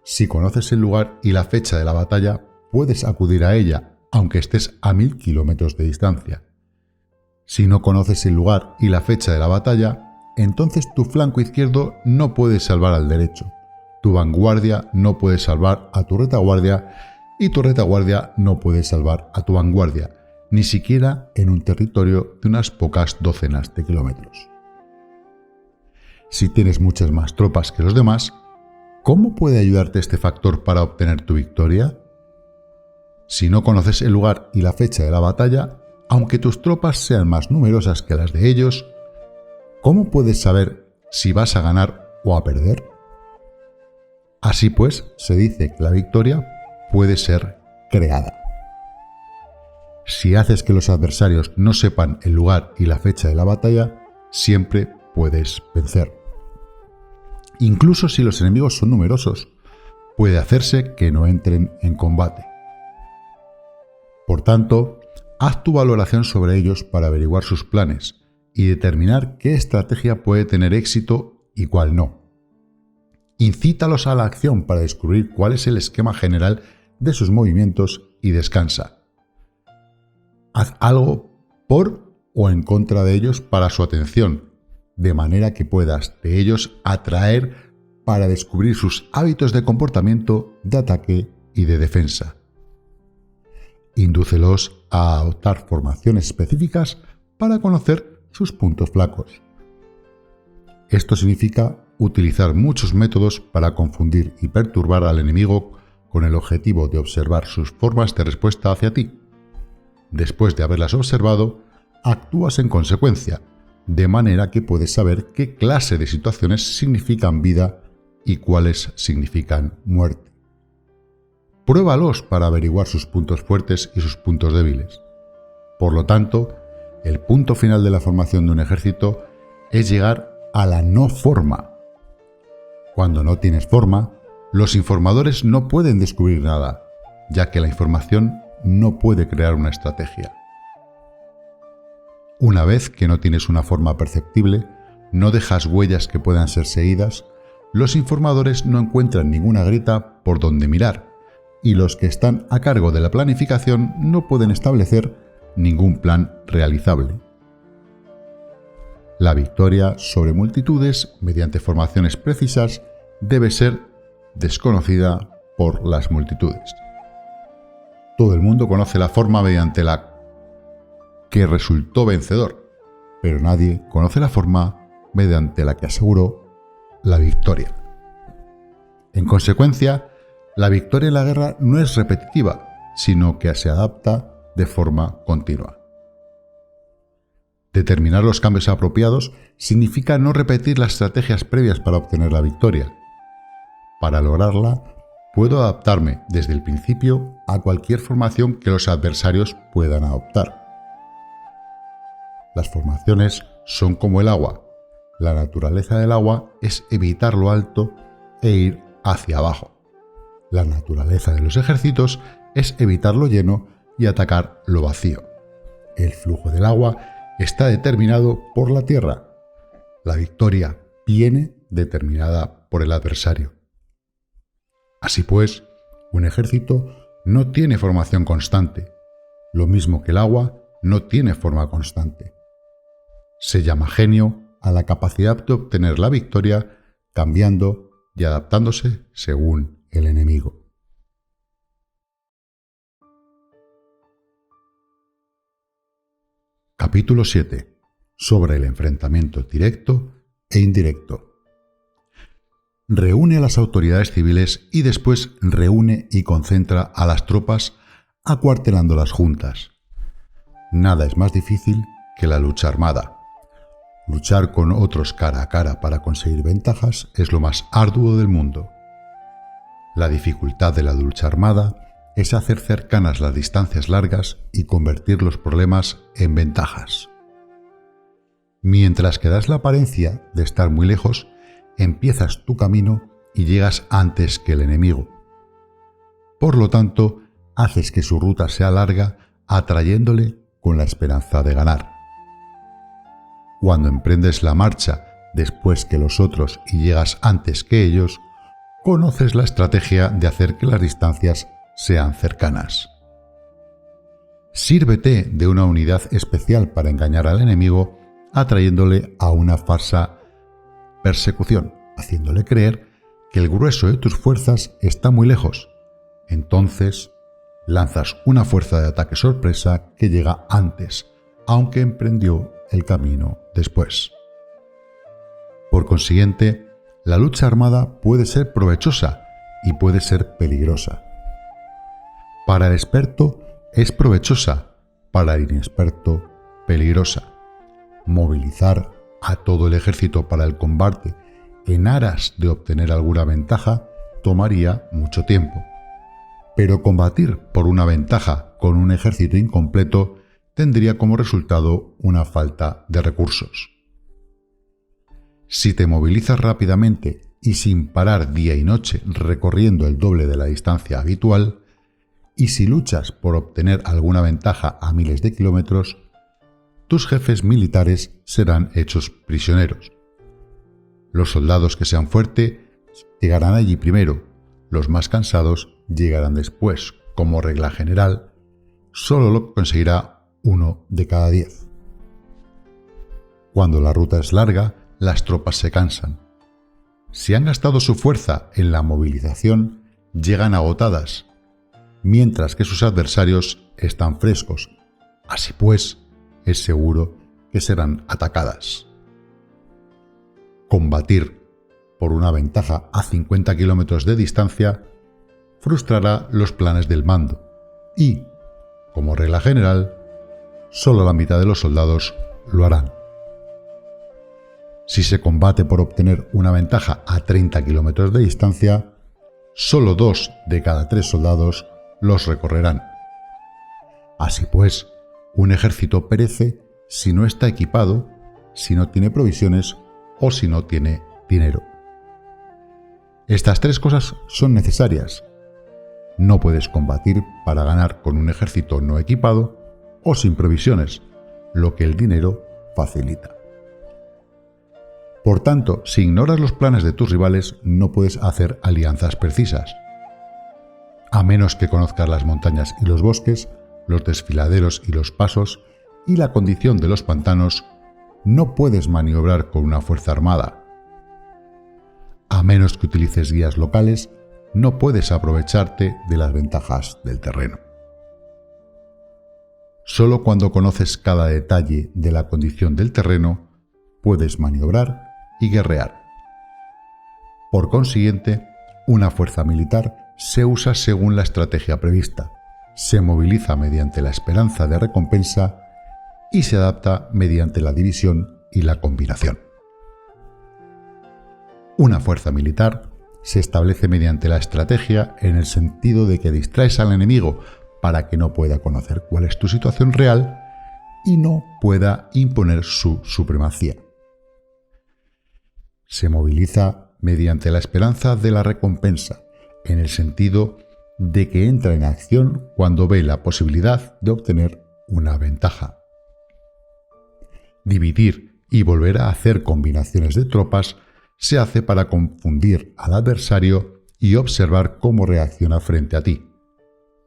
si conoces el lugar y la fecha de la batalla, puedes acudir a ella, aunque estés a 1000 kilómetros de distancia. Si no conoces el lugar y la fecha de la batalla, entonces tu flanco izquierdo no puede salvar al derecho, tu vanguardia no puede salvar a tu retaguardia y tu retaguardia no puede salvar a tu vanguardia, ni siquiera en un territorio de unas pocas docenas de kilómetros. Si tienes muchas más tropas que los demás, ¿cómo puede ayudarte este factor para obtener tu victoria? Si no conoces el lugar y la fecha de la batalla, aunque tus tropas sean más numerosas que las de ellos, ¿cómo puedes saber si vas a ganar o a perder? Así pues, se dice que la victoria puede ser creada. Si haces que los adversarios no sepan el lugar y la fecha de la batalla, siempre puedes vencer. Incluso si los enemigos son numerosos, puede hacerse que no entren en combate. Por tanto, haz tu valoración sobre ellos para averiguar sus planes y determinar qué estrategia puede tener éxito y cuál no. Incítalos a la acción para descubrir cuál es el esquema general de sus movimientos y descansa. Haz algo por o en contra de ellos para su atención, de manera que puedas de ellos atraer para descubrir sus hábitos de comportamiento, de ataque y de defensa. Indúcelos a adoptar formaciones específicas para conocer sus puntos flacos. Esto significa utilizar muchos métodos para confundir y perturbar al enemigo con el objetivo de observar sus formas de respuesta hacia ti. Después de haberlas observado, actúas en consecuencia, de manera que puedes saber qué clase de situaciones significan vida y cuáles significan muerte. Pruébalos para averiguar sus puntos fuertes y sus puntos débiles. Por lo tanto, el punto final de la formación de un ejército es llegar a la no forma. Cuando no tienes forma, los informadores no pueden descubrir nada, ya que la información no puede crear una estrategia. Una vez que no tienes una forma perceptible, no dejas huellas que puedan ser seguidas, los informadores no encuentran ninguna grieta por donde mirar, y los que están a cargo de la planificación no pueden establecer ningún plan realizable. La victoria sobre multitudes mediante formaciones precisas debe ser desconocida por las multitudes. Todo el mundo conoce la forma mediante la que resultó vencedor, pero nadie conoce la forma mediante la que aseguró la victoria. En consecuencia, la victoria en la guerra no es repetitiva, sino que se adapta de forma continua. Determinar los cambios apropiados significa no repetir las estrategias previas para obtener la victoria. Para lograrla, puedo adaptarme desde el principio a cualquier formación que los adversarios puedan adoptar. Las formaciones son como el agua. La naturaleza del agua es evitar lo alto e ir hacia abajo. La naturaleza de los ejércitos es evitar lo lleno y atacar lo vacío. El flujo del agua está determinado por la tierra. La victoria viene determinada por el adversario. Así pues, un ejército no tiene formación constante, lo mismo que el agua no tiene forma constante. Se llama genio a la capacidad de obtener la victoria cambiando y adaptándose según el enemigo. Capítulo 7. Sobre el enfrentamiento directo e indirecto. Reúne a las autoridades civiles y después reúne y concentra a las tropas acuartelándolas juntas. Nada es más difícil que la lucha armada. Luchar con otros cara a cara para conseguir ventajas es lo más arduo del mundo. La dificultad de la lucha armada es hacer cercanas las distancias largas y convertir los problemas en ventajas. Mientras que das la apariencia de estar muy lejos, empiezas tu camino y llegas antes que el enemigo. Por lo tanto, haces que su ruta sea larga, atrayéndole con la esperanza de ganar. Cuando emprendes la marcha después que los otros y llegas antes que ellos, conoces la estrategia de hacer que las distancias sean cercanas. Sírvete de una unidad especial para engañar al enemigo, atrayéndole a una falsa persecución, haciéndole creer que el grueso de tus fuerzas está muy lejos. Entonces, lanzas una fuerza de ataque sorpresa que llega antes, aunque emprendió el camino después. Por consiguiente, la lucha armada puede ser provechosa y puede ser peligrosa. Para el experto es provechosa, para el inexperto peligrosa. Movilizar a todo el ejército para el combate en aras de obtener alguna ventaja tomaría mucho tiempo. Pero combatir por una ventaja con un ejército incompleto tendría como resultado una falta de recursos. Si te movilizas rápidamente y sin parar día y noche recorriendo el doble de la distancia habitual, y si luchas por obtener alguna ventaja a miles de kilómetros, tus jefes militares serán hechos prisioneros. Los soldados que sean fuertes llegarán allí primero, los más cansados llegarán después. Como regla general, solo lo conseguirá 1 de cada 10. Cuando la ruta es larga, las tropas se cansan. Si han gastado su fuerza en la movilización, llegan agotadas, mientras que sus adversarios están frescos. Así pues, es seguro que serán atacadas. Combatir por una ventaja a 50 kilómetros de distancia frustrará los planes del mando y, como regla general, solo la mitad de los soldados lo harán. Si se combate por obtener una ventaja a 30 kilómetros de distancia, solo 2 de cada 3 soldados los recorrerán. Así pues, un ejército perece si no está equipado, si no tiene provisiones o si no tiene dinero. Estas 3 cosas son necesarias. No puedes combatir para ganar con un ejército no equipado o sin provisiones, lo que el dinero facilita. Por tanto, si ignoras los planes de tus rivales, no puedes hacer alianzas precisas. A menos que conozcas las montañas y los bosques, los desfiladeros y los pasos, y la condición de los pantanos, no puedes maniobrar con una fuerza armada. A menos que utilices guías locales, no puedes aprovecharte de las ventajas del terreno. Solo cuando conoces cada detalle de la condición del terreno, puedes maniobrar y guerrear. Por consiguiente, una fuerza militar se usa según la estrategia prevista, se moviliza mediante la esperanza de recompensa y se adapta mediante la división y la combinación. Una fuerza militar se establece mediante la estrategia en el sentido de que distraes al enemigo para que no pueda conocer cuál es tu situación real y no pueda imponer su supremacía. Se moviliza mediante la esperanza de la recompensa, en el sentido de que entra en acción cuando ve la posibilidad de obtener una ventaja. Dividir y volver a hacer combinaciones de tropas se hace para confundir al adversario y observar cómo reacciona frente a ti.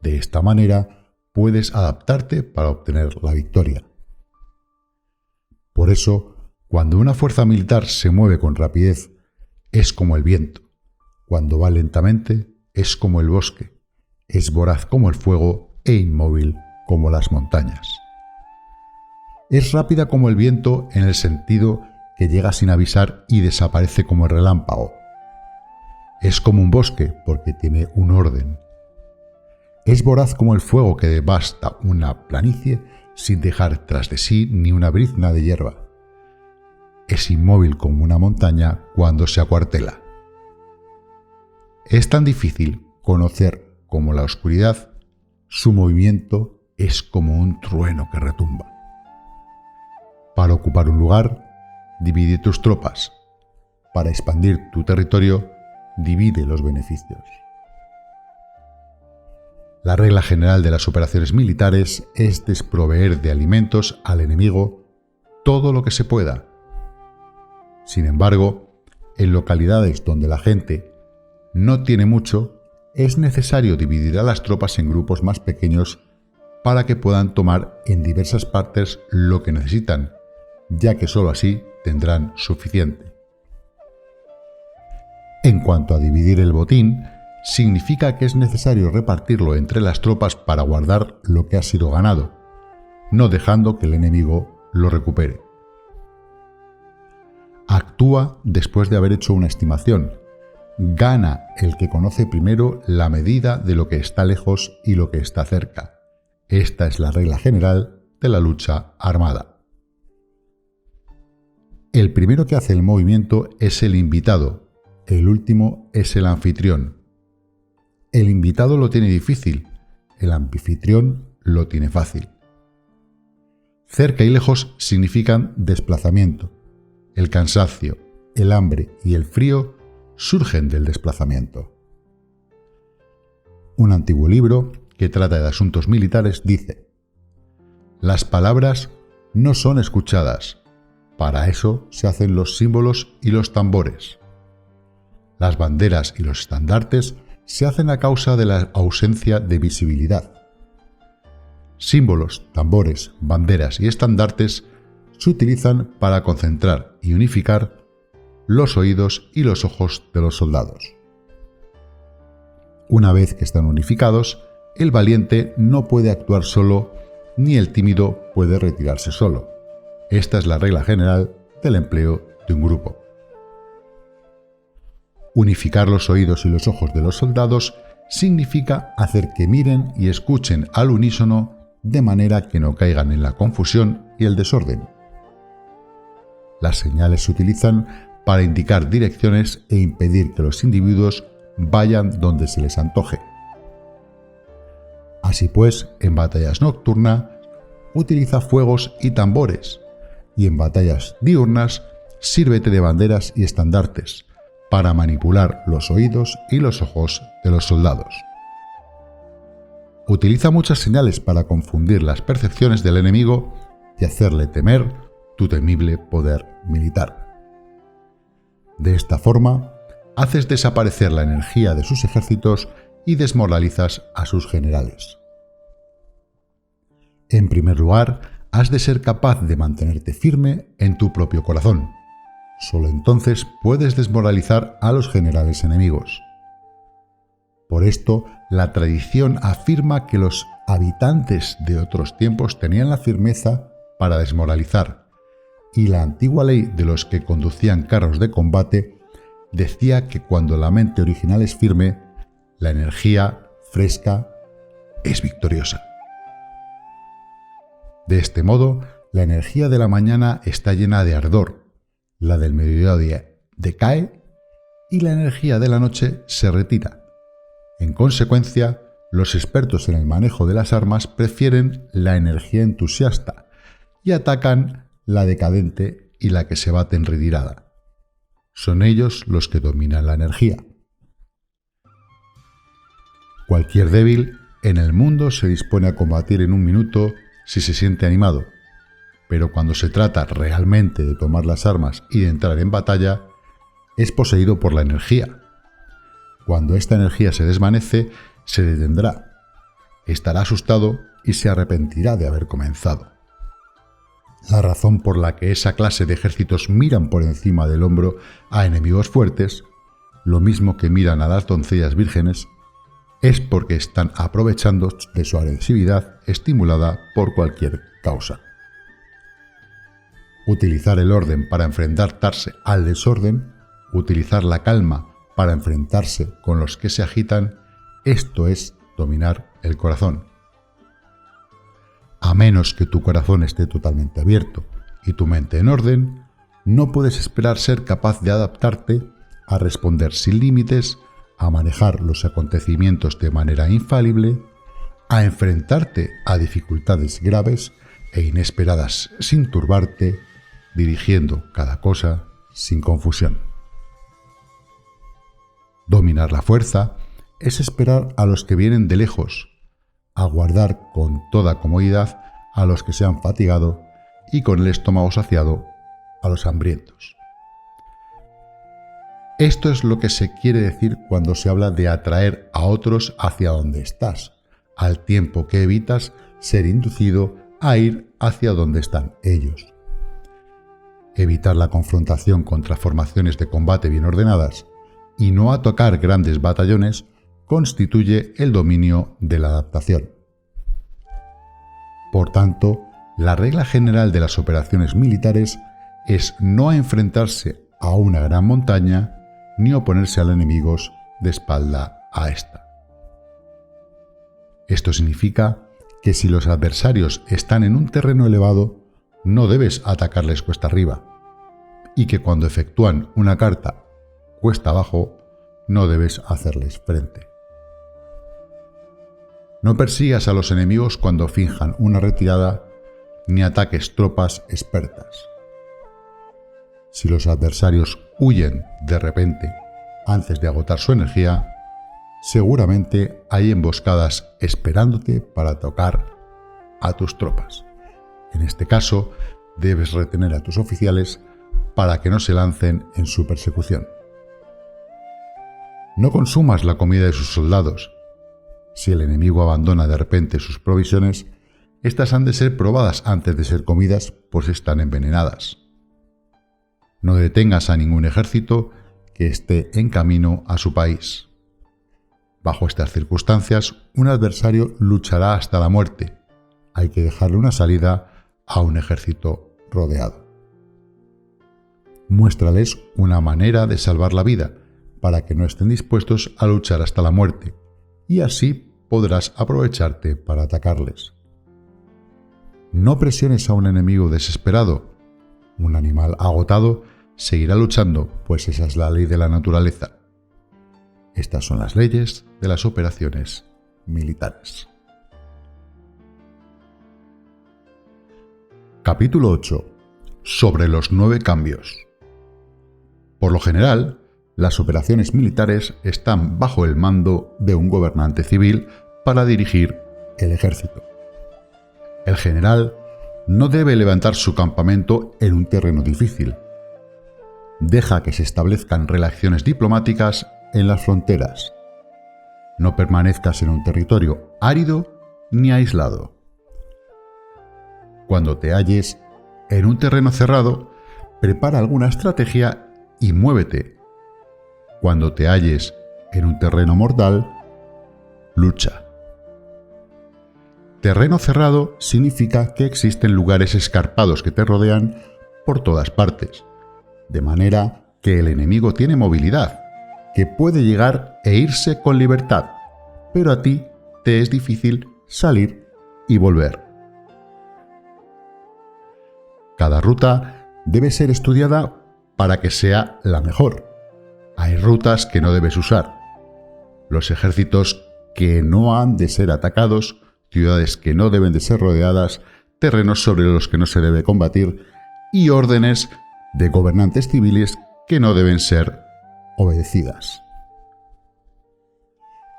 De esta manera puedes adaptarte para obtener la victoria. Por eso, cuando una fuerza militar se mueve con rapidez, es como el viento. Cuando va lentamente, es como el bosque. Es voraz como el fuego e inmóvil como las montañas. Es rápida como el viento en el sentido que llega sin avisar y desaparece como el relámpago. Es como un bosque porque tiene un orden. Es voraz como el fuego que devasta una planicie sin dejar tras de sí ni una brizna de hierba. Es inmóvil como una montaña cuando se acuartela. Es tan difícil conocer como la oscuridad, su movimiento es como un trueno que retumba. Para ocupar un lugar, divide tus tropas. Para expandir tu territorio, divide los beneficios. La regla general de las operaciones militares es desproveer de alimentos al enemigo todo lo que se pueda. Sin embargo, en localidades donde la gente no tiene mucho, es necesario dividir a las tropas en grupos más pequeños para que puedan tomar en diversas partes lo que necesitan, ya que sólo así tendrán suficiente. En cuanto a dividir el botín, significa que es necesario repartirlo entre las tropas para guardar lo que ha sido ganado, no dejando que el enemigo lo recupere. Actúa después de haber hecho una estimación. Gana el que conoce primero la medida de lo que está lejos y lo que está cerca. Esta es la regla general de la lucha armada. El primero que hace el movimiento es el invitado, el último es el anfitrión. El invitado lo tiene difícil, el anfitrión lo tiene fácil. Cerca y lejos significan desplazamiento. El cansancio, el hambre y el frío surgen del desplazamiento. Un antiguo libro que trata de asuntos militares dice: las palabras no son escuchadas, para eso se hacen los símbolos y los tambores. Las banderas y los estandartes se hacen a causa de la ausencia de visibilidad. Símbolos, tambores, banderas y estandartes se utilizan para concentrar y unificar los oídos y los ojos de los soldados. Una vez que están unificados, el valiente no puede actuar solo, ni el tímido puede retirarse solo. Esta es la regla general del empleo de un grupo. Unificar los oídos y los ojos de los soldados significa hacer que miren y escuchen al unísono de manera que no caigan en la confusión y el desorden. Las señales se utilizan para indicar direcciones e impedir que los individuos vayan donde se les antoje. Así pues, en batallas nocturnas, utiliza fuegos y tambores, y en batallas diurnas, sírvete de banderas y estandartes, para manipular los oídos y los ojos de los soldados. Utiliza muchas señales para confundir las percepciones del enemigo y hacerle temer tu temible poder militar. De esta forma, haces desaparecer la energía de sus ejércitos y desmoralizas a sus generales. En primer lugar, has de ser capaz de mantenerte firme en tu propio corazón. Solo entonces puedes desmoralizar a los generales enemigos. Por esto, la tradición afirma que los habitantes de otros tiempos tenían la firmeza para desmoralizar, y la antigua ley de los que conducían carros de combate decía que cuando la mente original es firme, la energía fresca es victoriosa. De este modo, la energía de la mañana está llena de ardor, la del mediodía decae y la energía de la noche se retira. En consecuencia, los expertos en el manejo de las armas prefieren la energía entusiasta y atacan la decadente y la que se bate en retirada. Son ellos los que dominan la energía. Cualquier débil en el mundo se dispone a combatir en un minuto si se siente animado, pero cuando se trata realmente de tomar las armas y de entrar en batalla, es poseído por la energía. Cuando esta energía se desvanece, se detendrá, estará asustado y se arrepentirá de haber comenzado. La razón por la que esa clase de ejércitos miran por encima del hombro a enemigos fuertes, lo mismo que miran a las doncellas vírgenes, es porque están aprovechando de su agresividad estimulada por cualquier causa. Utilizar el orden para enfrentarse al desorden, utilizar la calma para enfrentarse con los que se agitan, esto es dominar el corazón. A menos que tu corazón esté totalmente abierto y tu mente en orden, no puedes esperar ser capaz de adaptarte, a responder sin límites, a manejar los acontecimientos de manera infalible, a enfrentarte a dificultades graves e inesperadas sin turbarte, dirigiendo cada cosa sin confusión. Dominar la fuerza es esperar a los que vienen de lejos, aguardar con toda comodidad a los que se han fatigado y con el estómago saciado a los hambrientos. Esto es lo que se quiere decir cuando se habla de atraer a otros hacia donde estás, al tiempo que evitas ser inducido a ir hacia donde están ellos. Evitar la confrontación contra formaciones de combate bien ordenadas y no atacar grandes batallones constituye el dominio de la adaptación. Por tanto, la regla general de las operaciones militares es no enfrentarse a una gran montaña ni oponerse al enemigo de espalda a esta. Esto significa que si los adversarios están en un terreno elevado, no debes atacarles cuesta arriba, y que cuando efectúan una carta cuesta abajo, no debes hacerles frente. No persigas a los enemigos cuando finjan una retirada, ni ataques tropas expertas. Si los adversarios huyen de repente antes de agotar su energía, seguramente hay emboscadas esperándote para tocar a tus tropas. En este caso, debes retener a tus oficiales para que no se lancen en su persecución. No consumas la comida de sus soldados. Si el enemigo abandona de repente sus provisiones, estas han de ser probadas antes de ser comidas, pues están envenenadas. No detengas a ningún ejército que esté en camino a su país. Bajo estas circunstancias, un adversario luchará hasta la muerte. Hay que dejarle una salida a un ejército rodeado. Muéstrales una manera de salvar la vida, para que no estén dispuestos a luchar hasta la muerte, y así podrás aprovecharte para atacarles. No presiones a un enemigo desesperado. Un animal agotado seguirá luchando, pues esa es la ley de la naturaleza. Estas son las leyes de las operaciones militares. Capítulo 8. Sobre los 9 cambios. Por lo general, las operaciones militares están bajo el mando de un gobernante civil para dirigir el ejército. El general no debe levantar su campamento en un terreno difícil. Deja que se establezcan relaciones diplomáticas en las fronteras. No permanezcas en un territorio árido ni aislado. Cuando te halles en un terreno cerrado, prepara alguna estrategia y muévete. Cuando te halles en un terreno mortal, lucha. Terreno cerrado significa que existen lugares escarpados que te rodean por todas partes, de manera que el enemigo tiene movilidad, que puede llegar e irse con libertad, pero a ti te es difícil salir y volver. Cada ruta debe ser estudiada para que sea la mejor. Hay rutas que no debes usar. Los ejércitos que no han de ser atacados, ciudades que no deben de ser rodeadas, terrenos sobre los que no se debe combatir y órdenes de gobernantes civiles que no deben ser obedecidas.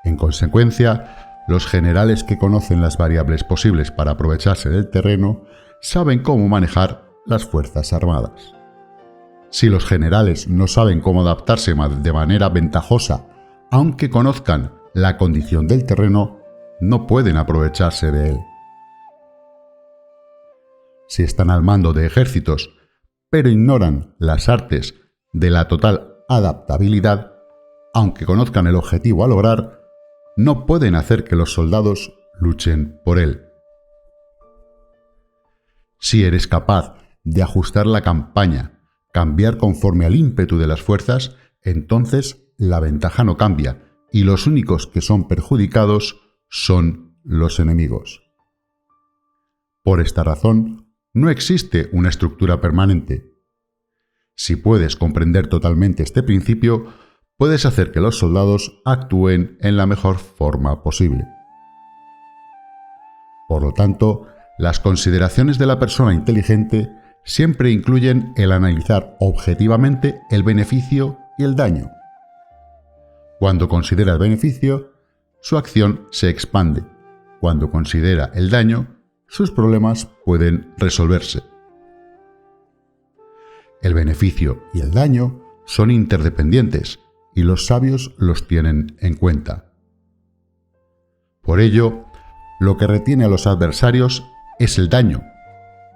En consecuencia, los generales que conocen las variables posibles para aprovecharse del terreno saben cómo manejar las fuerzas armadas. Si los generales no saben cómo adaptarse de manera ventajosa, aunque conozcan la condición del terreno, no pueden aprovecharse de él. Si están al mando de ejércitos, pero ignoran las artes de la total adaptabilidad, aunque conozcan el objetivo a lograr, no pueden hacer que los soldados luchen por él. Si eres capaz de ajustar la campaña, cambiar conforme al ímpetu de las fuerzas, entonces la ventaja no cambia y los únicos que son perjudicados son los enemigos. Por esta razón, no existe una estructura permanente. Si puedes comprender totalmente este principio, puedes hacer que los soldados actúen en la mejor forma posible. Por lo tanto, las consideraciones de la persona inteligente siempre incluyen el analizar objetivamente el beneficio y el daño. Cuando considera el beneficio, su acción se expande. Cuando considera el daño, sus problemas pueden resolverse. El beneficio y el daño son interdependientes y los sabios los tienen en cuenta. Por ello, lo que retiene a los adversarios es el daño,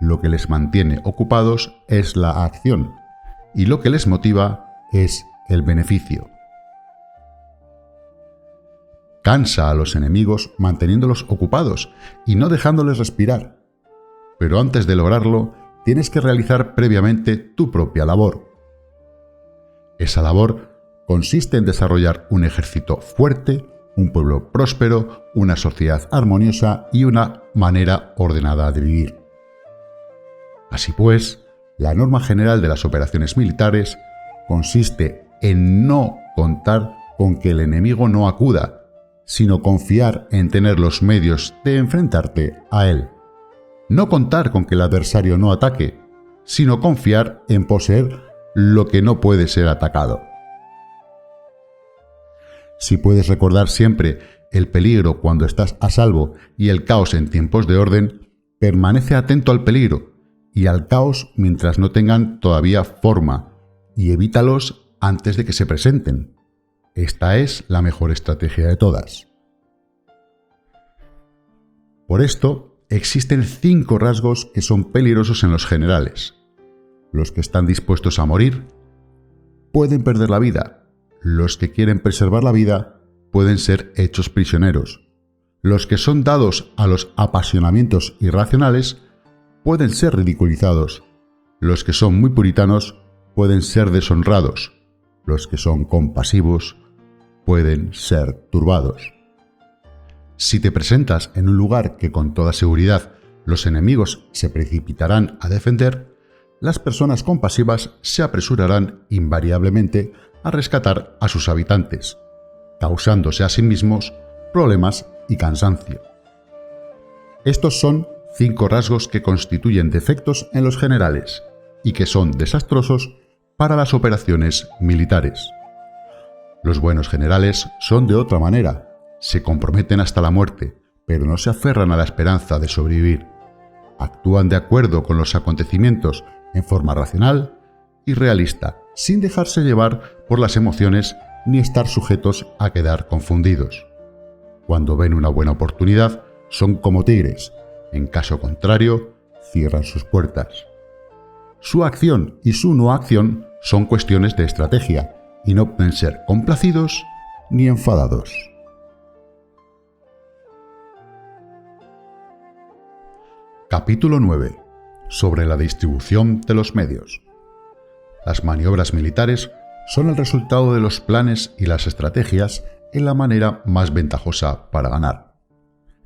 lo que les mantiene ocupados es la acción y lo que les motiva es el beneficio. Cansa a los enemigos manteniéndolos ocupados y no dejándoles respirar. Pero antes de lograrlo, tienes que realizar previamente tu propia labor. Esa labor consiste en desarrollar un ejército fuerte, un pueblo próspero, una sociedad armoniosa y una manera ordenada de vivir. Así pues, la norma general de las operaciones militares consiste en no contar con que el enemigo no acuda, sino confiar en tener los medios de enfrentarte a él. No contar con que el adversario no ataque, sino confiar en poseer lo que no puede ser atacado. Si puedes recordar siempre el peligro cuando estás a salvo y el caos en tiempos de orden, permanece atento al peligro y al caos mientras no tengan todavía forma y evítalos antes de que se presenten. Esta es la mejor estrategia de todas. Por esto, existen 5 rasgos que son peligrosos en los generales. Los que están dispuestos a morir pueden perder la vida. Los que quieren preservar la vida pueden ser hechos prisioneros. Los que son dados a los apasionamientos irracionales pueden ser ridiculizados. Los que son muy puritanos pueden ser deshonrados. Los que son compasivos pueden ser turbados. Si te presentas en un lugar que con toda seguridad los enemigos se precipitarán a defender, las personas compasivas se apresurarán invariablemente a rescatar a sus habitantes, causándose a sí mismos problemas y cansancio. Estos son 5 rasgos que constituyen defectos en los generales y que son desastrosos para las operaciones militares. Los buenos generales son de otra manera, se comprometen hasta la muerte, pero no se aferran a la esperanza de sobrevivir. Actúan de acuerdo con los acontecimientos en forma racional y realista, sin dejarse llevar por las emociones ni estar sujetos a quedar confundidos. Cuando ven una buena oportunidad, son como tigres. En caso contrario, cierran sus puertas. Su acción y su no acción son cuestiones de estrategia y no pueden ser complacidos ni enfadados. Capítulo 9. Sobre la distribución de los medios. Las maniobras militares son el resultado de los planes y las estrategias en la manera más ventajosa para ganar.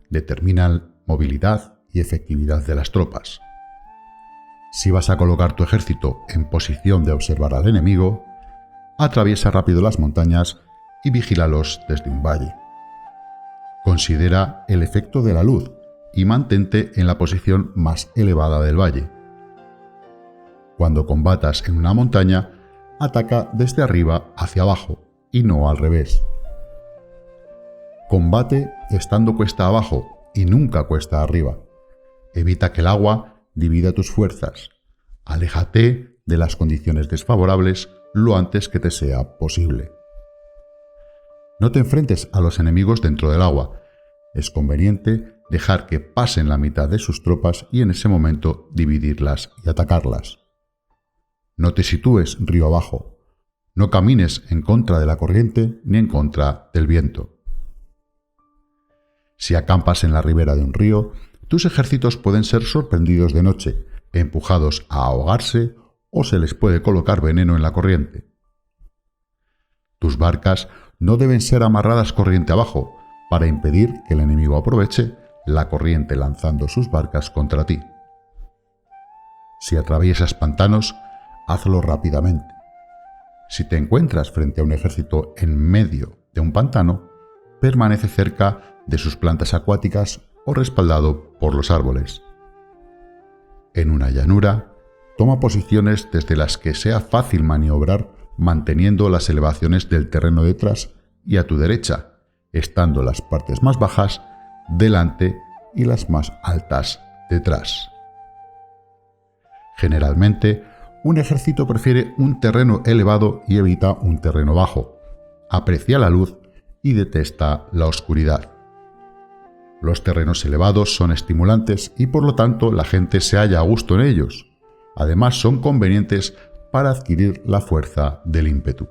Determinan movilidad y efectividad de las tropas. Si vas a colocar tu ejército en posición de observar al enemigo, atraviesa rápido las montañas y vigílalos desde un valle. Considera el efecto de la luz y mantente en la posición más elevada del valle. Cuando combatas en una montaña, ataca desde arriba hacia abajo y no al revés. Combate estando cuesta abajo y nunca cuesta arriba. Evita que el agua divida tus fuerzas. Aléjate de las condiciones desfavorables lo antes que te sea posible. No te enfrentes a los enemigos dentro del agua. Es conveniente dejar que pasen la mitad de sus tropas y en ese momento dividirlas y atacarlas. No te sitúes río abajo. No camines en contra de la corriente ni en contra del viento. Si acampas en la ribera de un río, tus ejércitos pueden ser sorprendidos de noche, empujados a ahogarse o se les puede colocar veneno en la corriente. Tus barcas no deben ser amarradas corriente abajo para impedir que el enemigo aproveche la corriente lanzando sus barcas contra ti. Si atraviesas pantanos, hazlo rápidamente. Si te encuentras frente a un ejército en medio de un pantano, permanece cerca de sus plantas acuáticas o respaldado por los árboles. En una llanura, toma posiciones desde las que sea fácil maniobrar manteniendo las elevaciones del terreno detrás y a tu derecha, estando las partes más bajas delante y las más altas detrás. Generalmente, un ejército prefiere un terreno elevado y evita un terreno bajo, aprecia la luz y detesta la oscuridad. Los terrenos elevados son estimulantes y por lo tanto la gente se halla a gusto en ellos. Además son convenientes para adquirir la fuerza del ímpetu.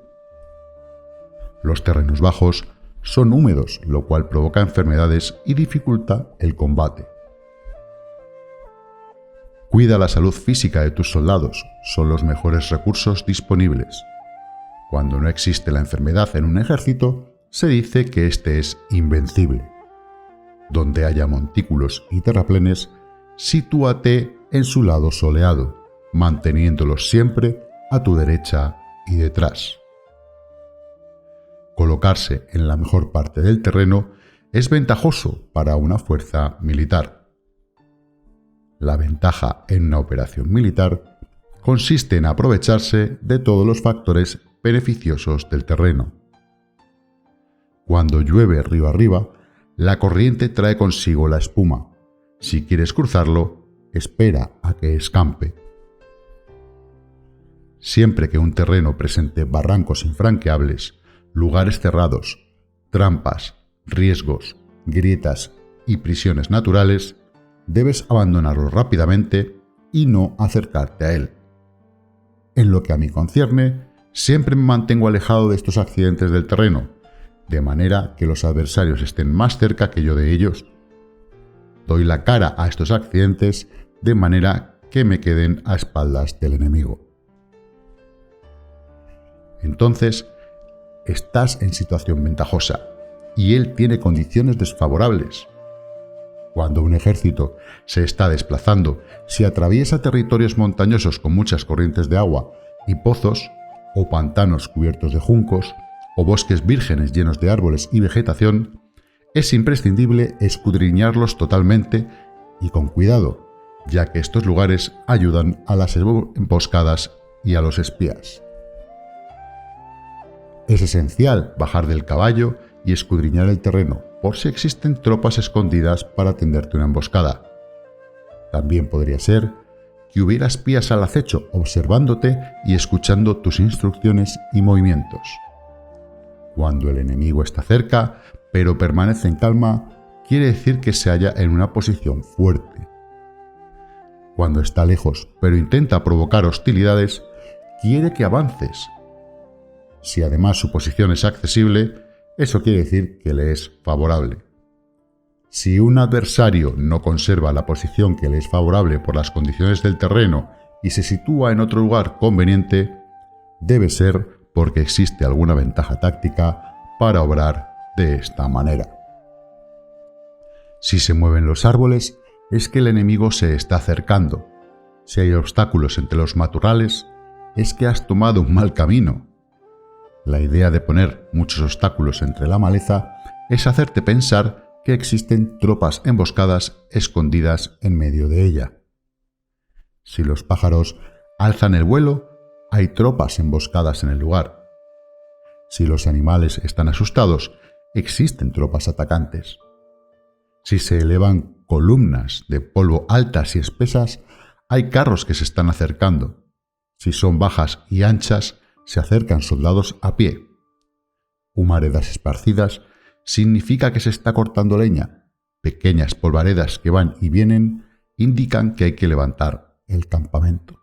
Los terrenos bajos son húmedos, lo cual provoca enfermedades y dificulta el combate. Cuida la salud física de tus soldados, son los mejores recursos disponibles. Cuando no existe la enfermedad en un ejército, se dice que éste es invencible. Donde haya montículos y terraplenes, sitúate en su lado soleado, manteniéndolos siempre a tu derecha y detrás. Colocarse en la mejor parte del terreno es ventajoso para una fuerza militar. La ventaja en una operación militar consiste en aprovecharse de todos los factores beneficiosos del terreno. Cuando llueve río arriba, la corriente trae consigo la espuma. Si quieres cruzarlo, espera a que escampe. Siempre que un terreno presente barrancos infranqueables, lugares cerrados, trampas, riesgos, grietas y prisiones naturales, debes abandonarlo rápidamente y no acercarte a él. En lo que a mí concierne, siempre me mantengo alejado de estos accidentes del terreno, de manera que los adversarios estén más cerca que yo de ellos. Doy la cara a estos accidentes de manera que me queden a espaldas del enemigo. Entonces, estás en situación ventajosa y él tiene condiciones desfavorables. Cuando un ejército se está desplazando, si atraviesa territorios montañosos con muchas corrientes de agua y pozos, o pantanos cubiertos de juncos, o bosques vírgenes llenos de árboles y vegetación, es imprescindible escudriñarlos totalmente y con cuidado, ya que estos lugares ayudan a las emboscadas y a los espías. Es esencial bajar del caballo y escudriñar el terreno por si existen tropas escondidas para tenderte una emboscada. También podría ser que hubiera espías al acecho observándote y escuchando tus instrucciones y movimientos. Cuando el enemigo está cerca, pero permanece en calma, quiere decir que se halla en una posición fuerte. Cuando está lejos, pero intenta provocar hostilidades, quiere que avances. Si además su posición es accesible, eso quiere decir que le es favorable. Si un adversario no conserva la posición que le es favorable por las condiciones del terreno y se sitúa en otro lugar conveniente, debe ser porque existe alguna ventaja táctica para obrar de esta manera. Si se mueven los árboles, es que el enemigo se está acercando. Si hay obstáculos entre los matorrales, es que has tomado un mal camino. La idea de poner muchos obstáculos entre la maleza es hacerte pensar que existen tropas emboscadas escondidas en medio de ella. Si los pájaros alzan el vuelo, hay tropas emboscadas en el lugar. Si los animales están asustados, existen tropas atacantes. Si se elevan columnas de polvo altas y espesas, hay carros que se están acercando. Si son bajas y anchas, se acercan soldados a pie. Humaredas esparcidas significa que se está cortando leña. Pequeñas polvaredas que van y vienen indican que hay que levantar el campamento.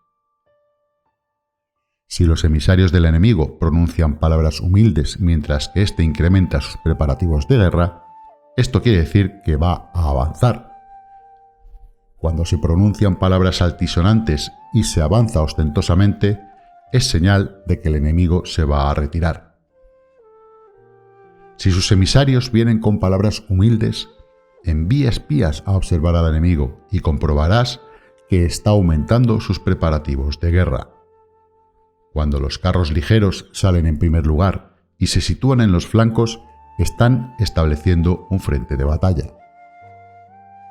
Si los emisarios del enemigo pronuncian palabras humildes mientras que éste incrementa sus preparativos de guerra, esto quiere decir que va a avanzar. Cuando se pronuncian palabras altisonantes y se avanza ostentosamente, es señal de que el enemigo se va a retirar. Si sus emisarios vienen con palabras humildes, envía espías a observar al enemigo y comprobarás que está aumentando sus preparativos de guerra. Cuando los carros ligeros salen en primer lugar y se sitúan en los flancos, están estableciendo un frente de batalla.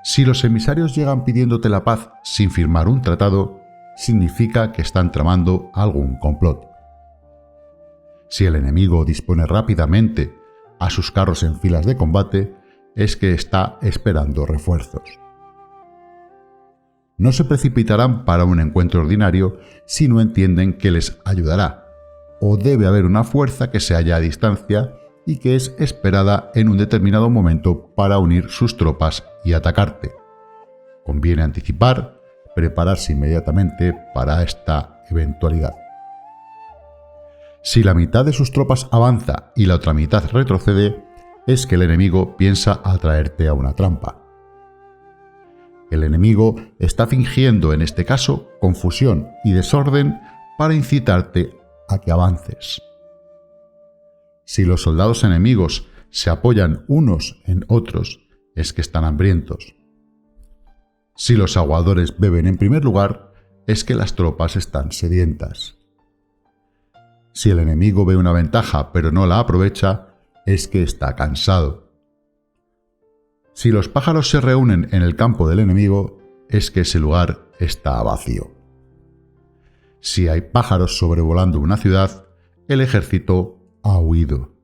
Si los emisarios llegan pidiéndote la paz sin firmar un tratado, significa que están tramando algún complot. Si el enemigo dispone rápidamente a sus carros en filas de combate, es que está esperando refuerzos. No se precipitarán para un encuentro ordinario si no entienden que les ayudará, o debe haber una fuerza que se halla a distancia y que es esperada en un determinado momento para unir sus tropas y atacarte. Conviene anticipar, prepararse inmediatamente para esta eventualidad. Si la mitad de sus tropas avanza y la otra mitad retrocede, es que el enemigo piensa atraerte a una trampa. El enemigo está fingiendo en este caso confusión y desorden para incitarte a que avances. Si los soldados enemigos se apoyan unos en otros, es que están hambrientos. Si los aguadores beben en primer lugar, es que las tropas están sedientas. Si el enemigo ve una ventaja pero no la aprovecha, es que está cansado. Si los pájaros se reúnen en el campo del enemigo, es que ese lugar está vacío. Si hay pájaros sobrevolando una ciudad, el ejército ha huido.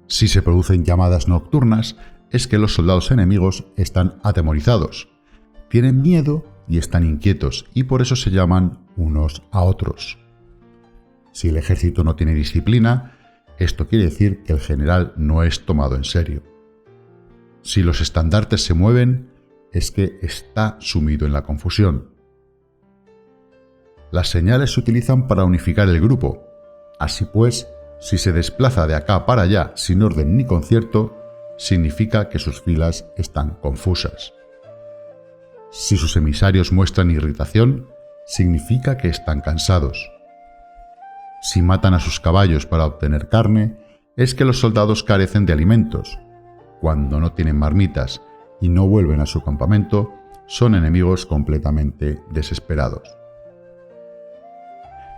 Si se producen llamadas nocturnas, es que los soldados enemigos están atemorizados, tienen miedo y están inquietos, y por eso se llaman unos a otros. Si el ejército no tiene disciplina, esto quiere decir que el general no es tomado en serio. Si los estandartes se mueven, es que está sumido en la confusión. Las señales se utilizan para unificar el grupo. Así pues, si se desplaza de acá para allá sin orden ni concierto, significa que sus filas están confusas. Si sus emisarios muestran irritación, significa que están cansados. Si matan a sus caballos para obtener carne, es que los soldados carecen de alimentos. Cuando no tienen marmitas y no vuelven a su campamento, son enemigos completamente desesperados.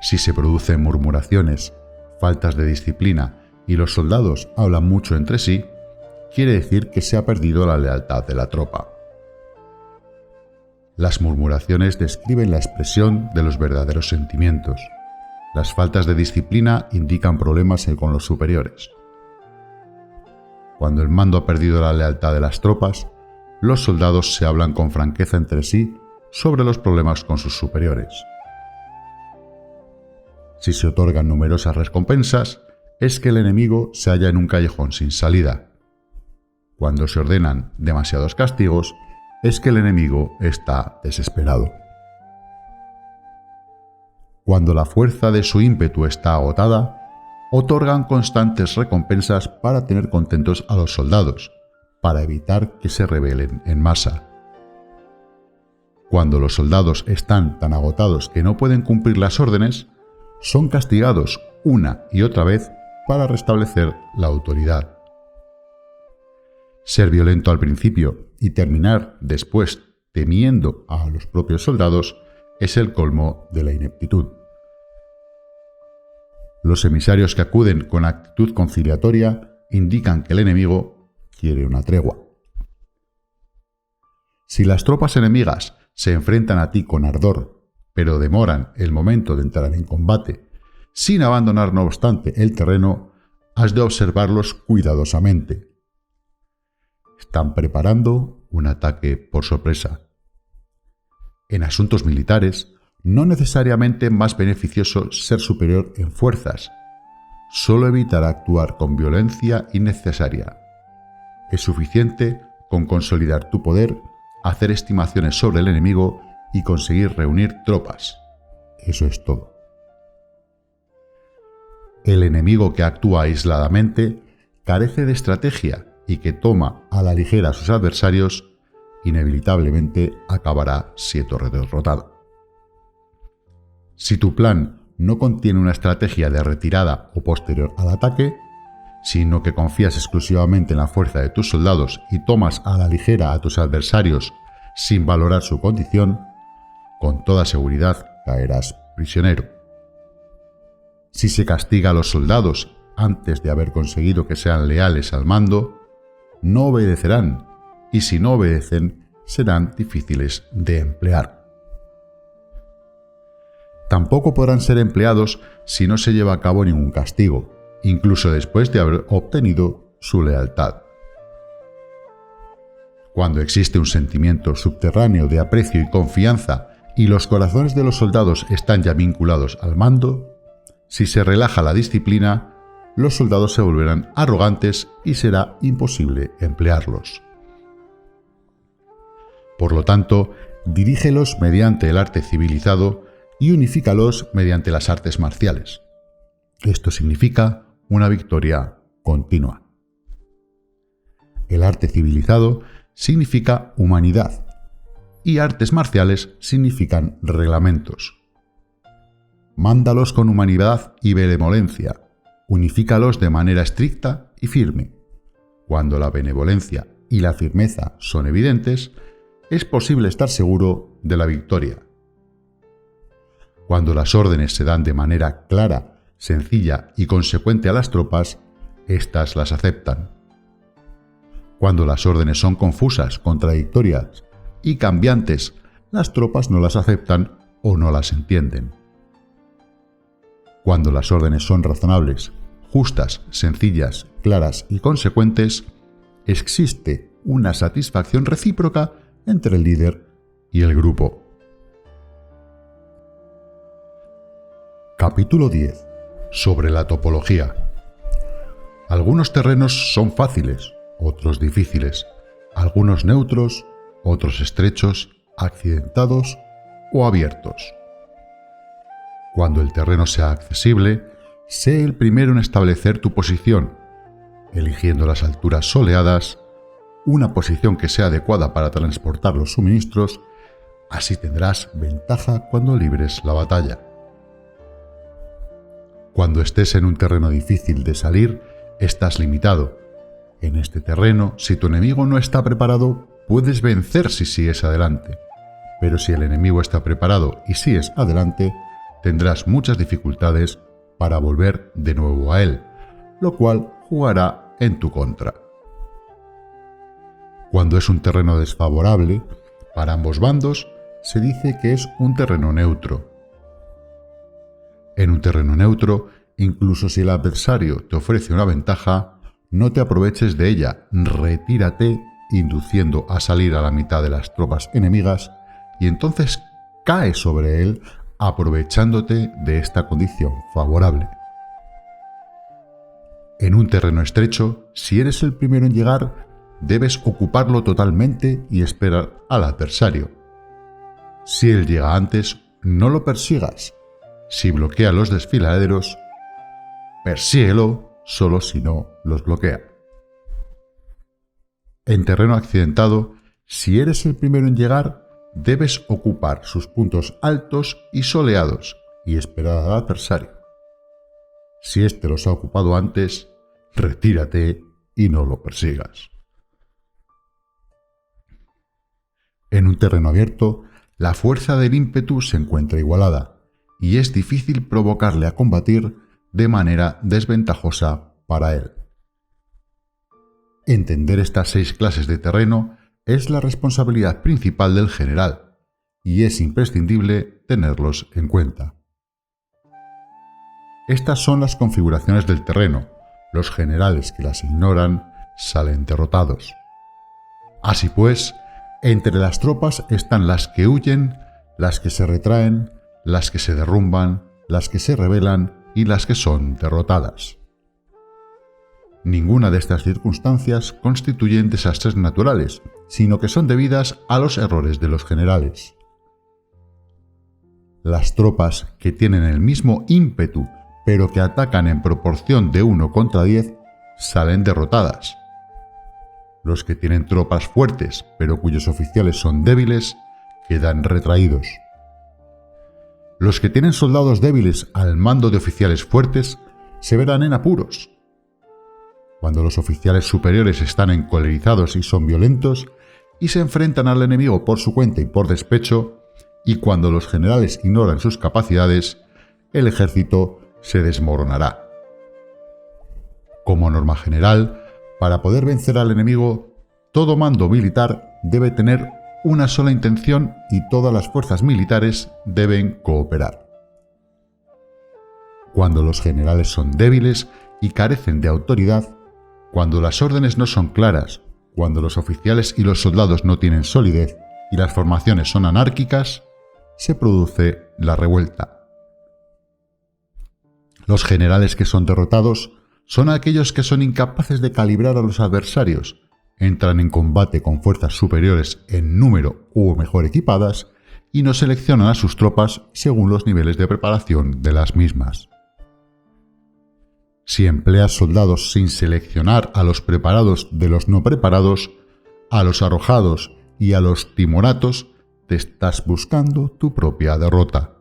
Si se producen murmuraciones, faltas de disciplina y los soldados hablan mucho entre sí, quiere decir que se ha perdido la lealtad de la tropa. Las murmuraciones describen la expresión de los verdaderos sentimientos. Las faltas de disciplina indican problemas con los superiores. Cuando el mando ha perdido la lealtad de las tropas, los soldados se hablan con franqueza entre sí sobre los problemas con sus superiores. Si se otorgan numerosas recompensas, es que el enemigo se halla en un callejón sin salida. Cuando se ordenan demasiados castigos, es que el enemigo está desesperado. Cuando la fuerza de su ímpetu está agotada, otorgan constantes recompensas para tener contentos a los soldados, para evitar que se rebelen en masa. Cuando los soldados están tan agotados que no pueden cumplir las órdenes, son castigados una y otra vez para restablecer la autoridad. Ser violento al principio y terminar después temiendo a los propios soldados es el colmo de la ineptitud. Los emisarios que acuden con actitud conciliatoria indican que el enemigo quiere una tregua. Si las tropas enemigas se enfrentan a ti con ardor, pero demoran el momento de entrar en combate, sin abandonar no obstante el terreno, has de observarlos cuidadosamente. Están preparando un ataque por sorpresa. En asuntos militares, no necesariamente más beneficioso ser superior en fuerzas, solo evitar actuar con violencia innecesaria. Es suficiente con consolidar tu poder, hacer estimaciones sobre el enemigo y conseguir reunir tropas. Eso es todo. El enemigo que actúa aisladamente carece de estrategia y que toma a la ligera a sus adversarios, inevitablemente acabará siendo derrotado. Si tu plan no contiene una estrategia de retirada o posterior al ataque, sino que confías exclusivamente en la fuerza de tus soldados y tomas a la ligera a tus adversarios sin valorar su condición, con toda seguridad caerás prisionero. Si se castiga a los soldados antes de haber conseguido que sean leales al mando, no obedecerán, y si no obedecen, serán difíciles de emplear. Tampoco podrán ser empleados si no se lleva a cabo ningún castigo, incluso después de haber obtenido su lealtad. Cuando existe un sentimiento subterráneo de aprecio y confianza y los corazones de los soldados están ya vinculados al mando, si se relaja la disciplina, los soldados se volverán arrogantes y será imposible emplearlos. Por lo tanto, dirígelos mediante el arte civilizado y unifícalos mediante las artes marciales. Esto significa una victoria continua. El arte civilizado significa humanidad y artes marciales significan reglamentos. Mándalos con humanidad y benevolencia, unifícalos de manera estricta y firme. Cuando la benevolencia y la firmeza son evidentes, es posible estar seguro de la victoria. Cuando las órdenes se dan de manera clara, sencilla y consecuente a las tropas, éstas las aceptan. Cuando las órdenes son confusas, contradictorias y cambiantes, las tropas no las aceptan o no las entienden. Cuando las órdenes son razonables, justas, sencillas, claras y consecuentes, existe una satisfacción recíproca entre el líder y el grupo. Capítulo 10. Sobre la topología. Algunos terrenos son fáciles, otros difíciles, algunos neutros, otros estrechos, accidentados o abiertos. Cuando el terreno sea accesible, sé el primero en establecer tu posición, eligiendo las alturas soleadas, una posición que sea adecuada para transportar los suministros, así tendrás ventaja cuando libres la batalla. Cuando estés en un terreno difícil de salir, estás limitado. En este terreno, si tu enemigo no está preparado, puedes vencer si sigues adelante. Pero si el enemigo está preparado y sigues adelante, tendrás muchas dificultades para volver de nuevo a él, lo cual jugará en tu contra. Cuando es un terreno desfavorable, para ambos bandos, se dice que es un terreno neutro. En un terreno neutro, incluso si el adversario te ofrece una ventaja, no te aproveches de ella, retírate, induciendo a salir a la mitad de las tropas enemigas, y entonces cae sobre él, aprovechándote de esta condición favorable. En un terreno estrecho, si eres el primero en llegar, debes ocuparlo totalmente y esperar al adversario. Si él llega antes, no lo persigas. Si bloquea los desfiladeros, persíguelo solo si no los bloquea. En terreno accidentado, si eres el primero en llegar, debes ocupar sus puntos altos y soleados y esperar al adversario. Si éste los ha ocupado antes, retírate y no lo persigas. En un terreno abierto, la fuerza del ímpetu se encuentra igualada y es difícil provocarle a combatir de manera desventajosa para él. Entender estas 6 clases de terreno es la responsabilidad principal del general, y es imprescindible tenerlos en cuenta. Estas son las configuraciones del terreno. Los generales que las ignoran salen derrotados. Así pues, entre las tropas están las que huyen, las que se retraen, las que se derrumban, las que se rebelan y las que son derrotadas. Ninguna de estas circunstancias constituyen desastres naturales, sino que son debidas a los errores de los generales. Las tropas que tienen el mismo ímpetu, pero que atacan en proporción de 1 contra 10, salen derrotadas. Los que tienen tropas fuertes, pero cuyos oficiales son débiles, quedan retraídos. Los que tienen soldados débiles al mando de oficiales fuertes se verán en apuros. cuando los oficiales superiores están encolerizados y son violentos y se enfrentan al enemigo por su cuenta y por despecho, y cuando los generales ignoran sus capacidades, el ejército se desmoronará. Como norma general, para poder vencer al enemigo, todo mando militar debe tener una sola intención y todas las fuerzas militares deben cooperar. Cuando los generales son débiles y carecen de autoridad, cuando las órdenes no son claras, cuando los oficiales y los soldados no tienen solidez y las formaciones son anárquicas, se produce la revuelta. Los generales que son derrotados son aquellos que son incapaces de calibrar a los adversarios, entran en combate con fuerzas superiores en número o mejor equipadas y no seleccionan a sus tropas según los niveles de preparación de las mismas. Si empleas soldados sin seleccionar a los preparados de los no preparados, a los arrojados y a los timoratos, te estás buscando tu propia derrota.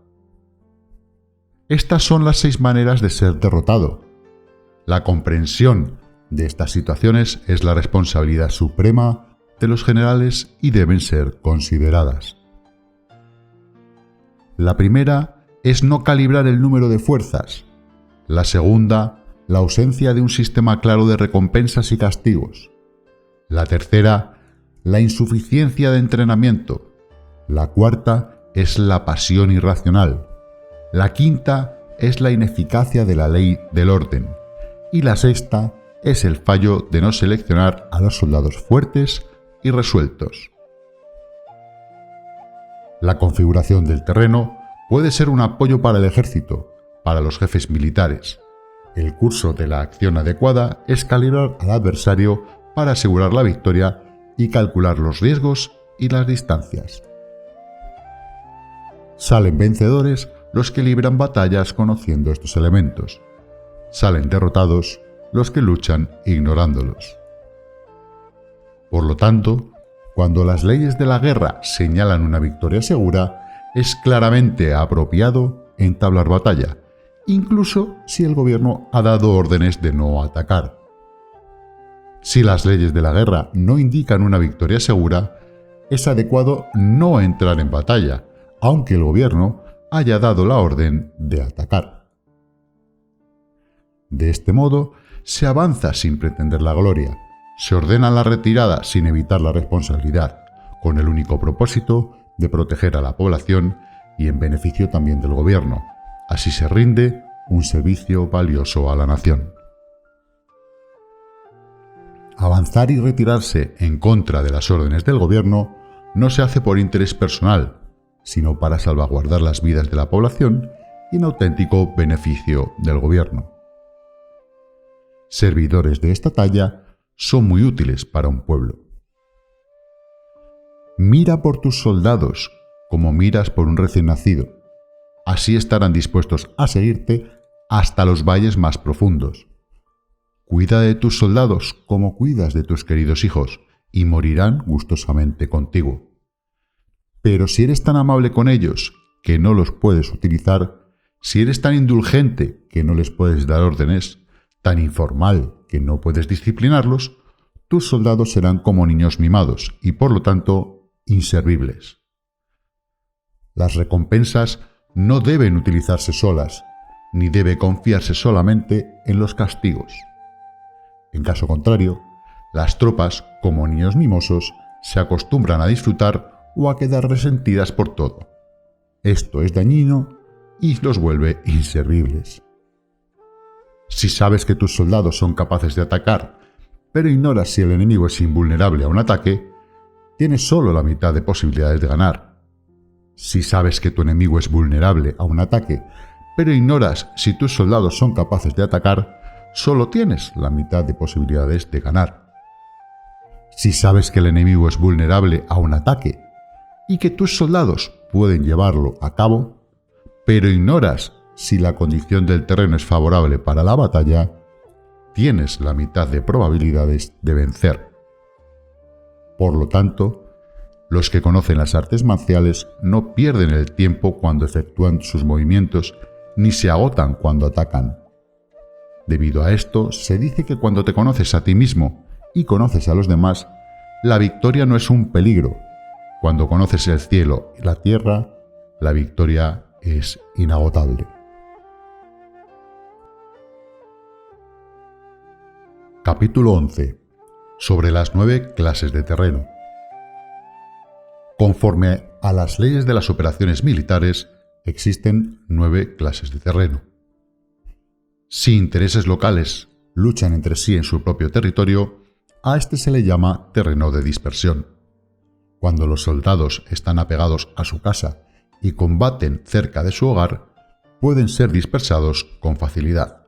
Estas son las 6 maneras de ser derrotado. La comprensión de estas situaciones es la responsabilidad suprema de los generales y deben ser consideradas. La primera es no calibrar el número de fuerzas. La segunda, la ausencia de un sistema claro de recompensas y castigos. La tercera, la insuficiencia de entrenamiento. La cuarta es la pasión irracional. La quinta es la ineficacia de la ley del orden. Y la sexta es el fallo de no seleccionar a los soldados fuertes y resueltos. La configuración del terreno puede ser un apoyo para el ejército, para los jefes militares. El curso de la acción adecuada es calibrar al adversario para asegurar la victoria y calcular los riesgos y las distancias. Salen vencedores los que libran batallas conociendo estos elementos. Salen derrotados los que luchan ignorándolos. Por lo tanto, cuando las leyes de la guerra señalan una victoria segura, es claramente apropiado entablar batalla, incluso si el gobierno ha dado órdenes de no atacar. Si las leyes de la guerra no indican una victoria segura, es adecuado no entrar en batalla, aunque el gobierno haya dado la orden de atacar. De este modo, se avanza sin pretender la gloria, se ordena la retirada sin evitar la responsabilidad, con el único propósito de proteger a la población y en beneficio también del gobierno. Así se rinde un servicio valioso a la nación. Avanzar y retirarse en contra de las órdenes del gobierno no se hace por interés personal, sino para salvaguardar las vidas de la población y en auténtico beneficio del gobierno. Servidores de esta talla son muy útiles para un pueblo. Mira por tus soldados como miras por un recién nacido. Así estarán dispuestos a seguirte hasta los valles más profundos. Cuida de tus soldados como cuidas de tus queridos hijos, y morirán gustosamente contigo. Pero si eres tan amable con ellos que no los puedes utilizar, si eres tan indulgente que no les puedes dar órdenes, tan informal que no puedes disciplinarlos, tus soldados serán como niños mimados y por lo tanto inservibles. Las recompensas no deben utilizarse solas, ni debe confiarse solamente en los castigos. En caso contrario, las tropas, como niños mimosos, se acostumbran a disfrutar o a quedar resentidas por todo. Esto es dañino y los vuelve inservibles. Si sabes que tus soldados son capaces de atacar, pero ignoras si el enemigo es invulnerable a un ataque, tienes solo la mitad de posibilidades de ganar. Si sabes que tu enemigo es vulnerable a un ataque, pero ignoras si tus soldados son capaces de atacar, solo tienes la mitad de posibilidades de ganar. Si sabes que el enemigo es vulnerable a un ataque y que tus soldados pueden llevarlo a cabo, pero ignoras si la condición del terreno es favorable para la batalla, tienes la mitad de probabilidades de vencer. Por lo tanto, los que conocen las artes marciales no pierden el tiempo cuando efectúan sus movimientos ni se agotan cuando atacan. Debido a esto, se dice que cuando te conoces a ti mismo y conoces a los demás, la victoria no es un peligro. Cuando conoces el cielo y la tierra, la victoria es inagotable. Capítulo 11. Sobre las 9 clases de terreno. Conforme a las leyes de las operaciones militares, existen 9 clases de terreno. Si intereses locales luchan entre sí en su propio territorio, a este se le llama terreno de dispersión. Cuando los soldados están apegados a su casa y combaten cerca de su hogar, pueden ser dispersados con facilidad.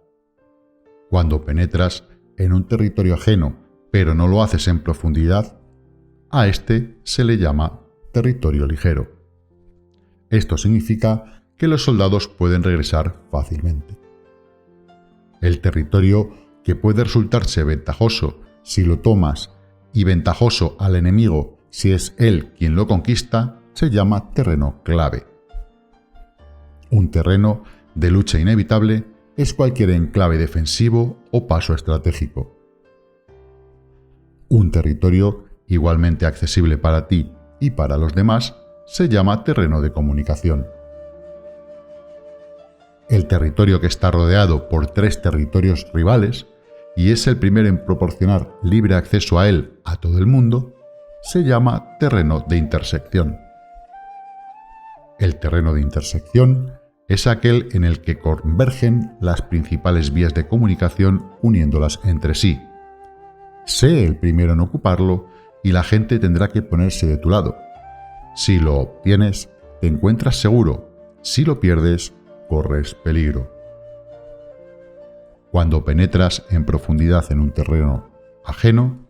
Cuando penetras en un territorio ajeno, pero no lo haces en profundidad, a este se le llama territorio ligero. Esto significa que los soldados pueden regresar fácilmente. El territorio que puede resultarse ventajoso si lo tomas y ventajoso al enemigo si es él quien lo conquista, se llama terreno clave. Un terreno de lucha inevitable es cualquier enclave defensivo o paso estratégico. Un territorio igualmente accesible para ti y para los demás se llama terreno de comunicación. El territorio que está rodeado por 3 territorios rivales y es el primero en proporcionar libre acceso a él a todo el mundo, se llama terreno de intersección. El terreno de intersección es aquel en el que convergen las principales vías de comunicación uniéndolas entre sí. Sé el primero en ocuparlo y la gente tendrá que ponerse de tu lado. Si lo obtienes, te encuentras seguro. Si lo pierdes, corres peligro. Cuando penetras en profundidad en un terreno ajeno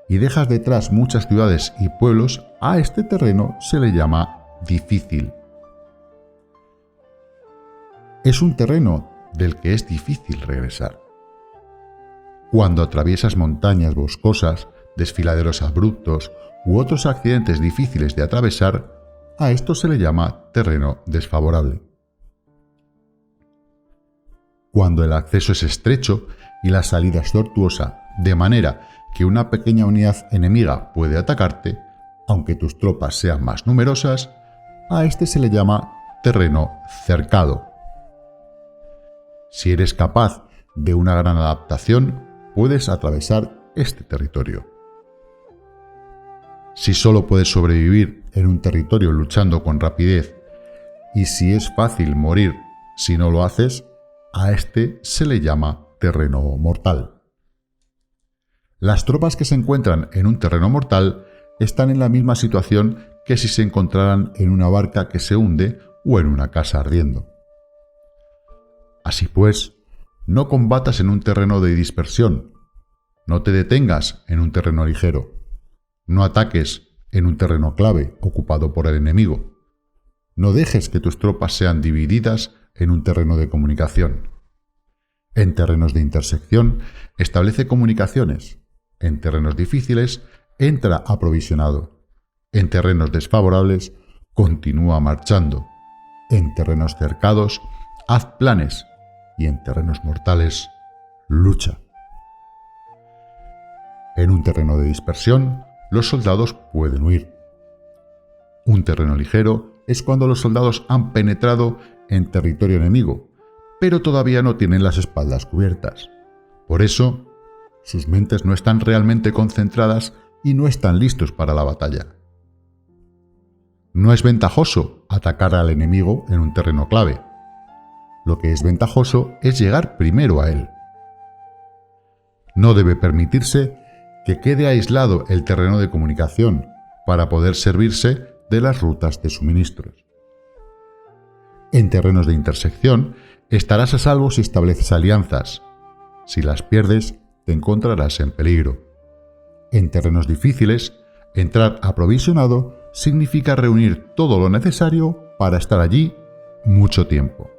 y dejas detrás muchas ciudades y pueblos, a este terreno se le llama difícil. Es un terreno del que es difícil regresar. Cuando atraviesas montañas boscosas, desfiladeros abruptos u otros accidentes difíciles de atravesar, a esto se le llama terreno desfavorable. Cuando el acceso es estrecho y la salida es tortuosa, de manera que una pequeña unidad enemiga puede atacarte, aunque tus tropas sean más numerosas, a este se le llama terreno cercado. Si eres capaz de una gran adaptación, puedes atravesar este territorio. Si solo puedes sobrevivir en un territorio luchando con rapidez y si es fácil morir si no lo haces, a este se le llama terreno mortal. Las tropas que se encuentran en un terreno mortal están en la misma situación que si se encontraran en una barca que se hunde o en una casa ardiendo. Así pues, no combatas en un terreno de dispersión, no te detengas en un terreno ligero, no ataques en un terreno clave ocupado por el enemigo, no dejes que tus tropas sean divididas en un terreno de comunicación. En terrenos de intersección, establece comunicaciones. En terrenos difíciles, entra aprovisionado. En terrenos desfavorables, continúa marchando. En terrenos cercados, haz planes. Y en terrenos mortales, lucha. En un terreno de dispersión, los soldados pueden huir. Un terreno ligero es cuando los soldados han penetrado en territorio enemigo, pero todavía no tienen las espaldas cubiertas. Por eso, sus mentes no están realmente concentradas y no están listos para la batalla. No es ventajoso atacar al enemigo en un terreno clave. Lo que es ventajoso es llegar primero a él. No debe permitirse que quede aislado el terreno de comunicación para poder servirse de las rutas de suministros. En terrenos de intersección, estarás a salvo si estableces alianzas. Si las pierdes, te encontrarás en peligro. En terrenos difíciles, entrar aprovisionado significa reunir todo lo necesario para estar allí mucho tiempo.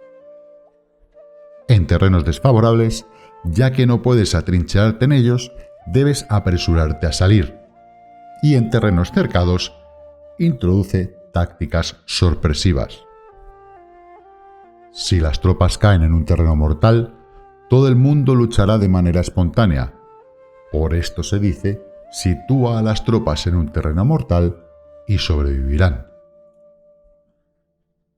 En terrenos desfavorables, ya que no puedes atrincherarte en ellos, debes apresurarte a salir. Y en terrenos cercados, introduce tácticas sorpresivas. Si las tropas caen en un terreno mortal, todo el mundo luchará de manera espontánea. Por esto se dice, sitúa a las tropas en un terreno mortal y sobrevivirán.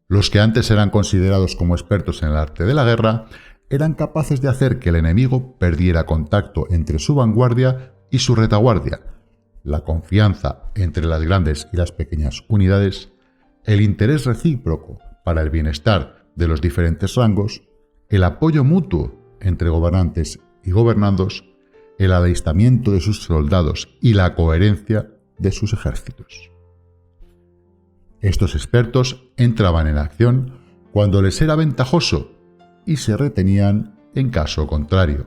Los que antes eran considerados como expertos en el arte de la guerra eran capaces de hacer que el enemigo perdiera contacto entre su vanguardia y su retaguardia, la confianza entre las grandes y las pequeñas unidades, el interés recíproco para el bienestar de los diferentes rangos, el apoyo mutuo entre gobernantes y gobernandos, el alistamiento de sus soldados y la coherencia de sus ejércitos. Estos expertos entraban en acción cuando les era ventajoso y se retenían en caso contrario.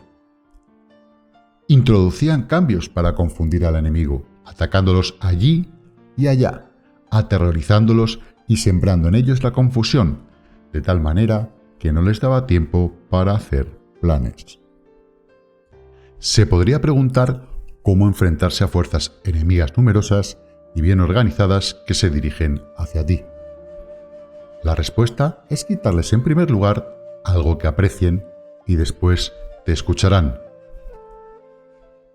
Introducían cambios para confundir al enemigo, atacándolos allí y allá, aterrorizándolos y sembrando en ellos la confusión, de tal manera que no les daba tiempo para hacer planes. Se podría preguntar cómo enfrentarse a fuerzas enemigas numerosas y bien organizadas que se dirigen hacia ti. La respuesta es quitarles en primer lugar algo que aprecien y después te escucharán.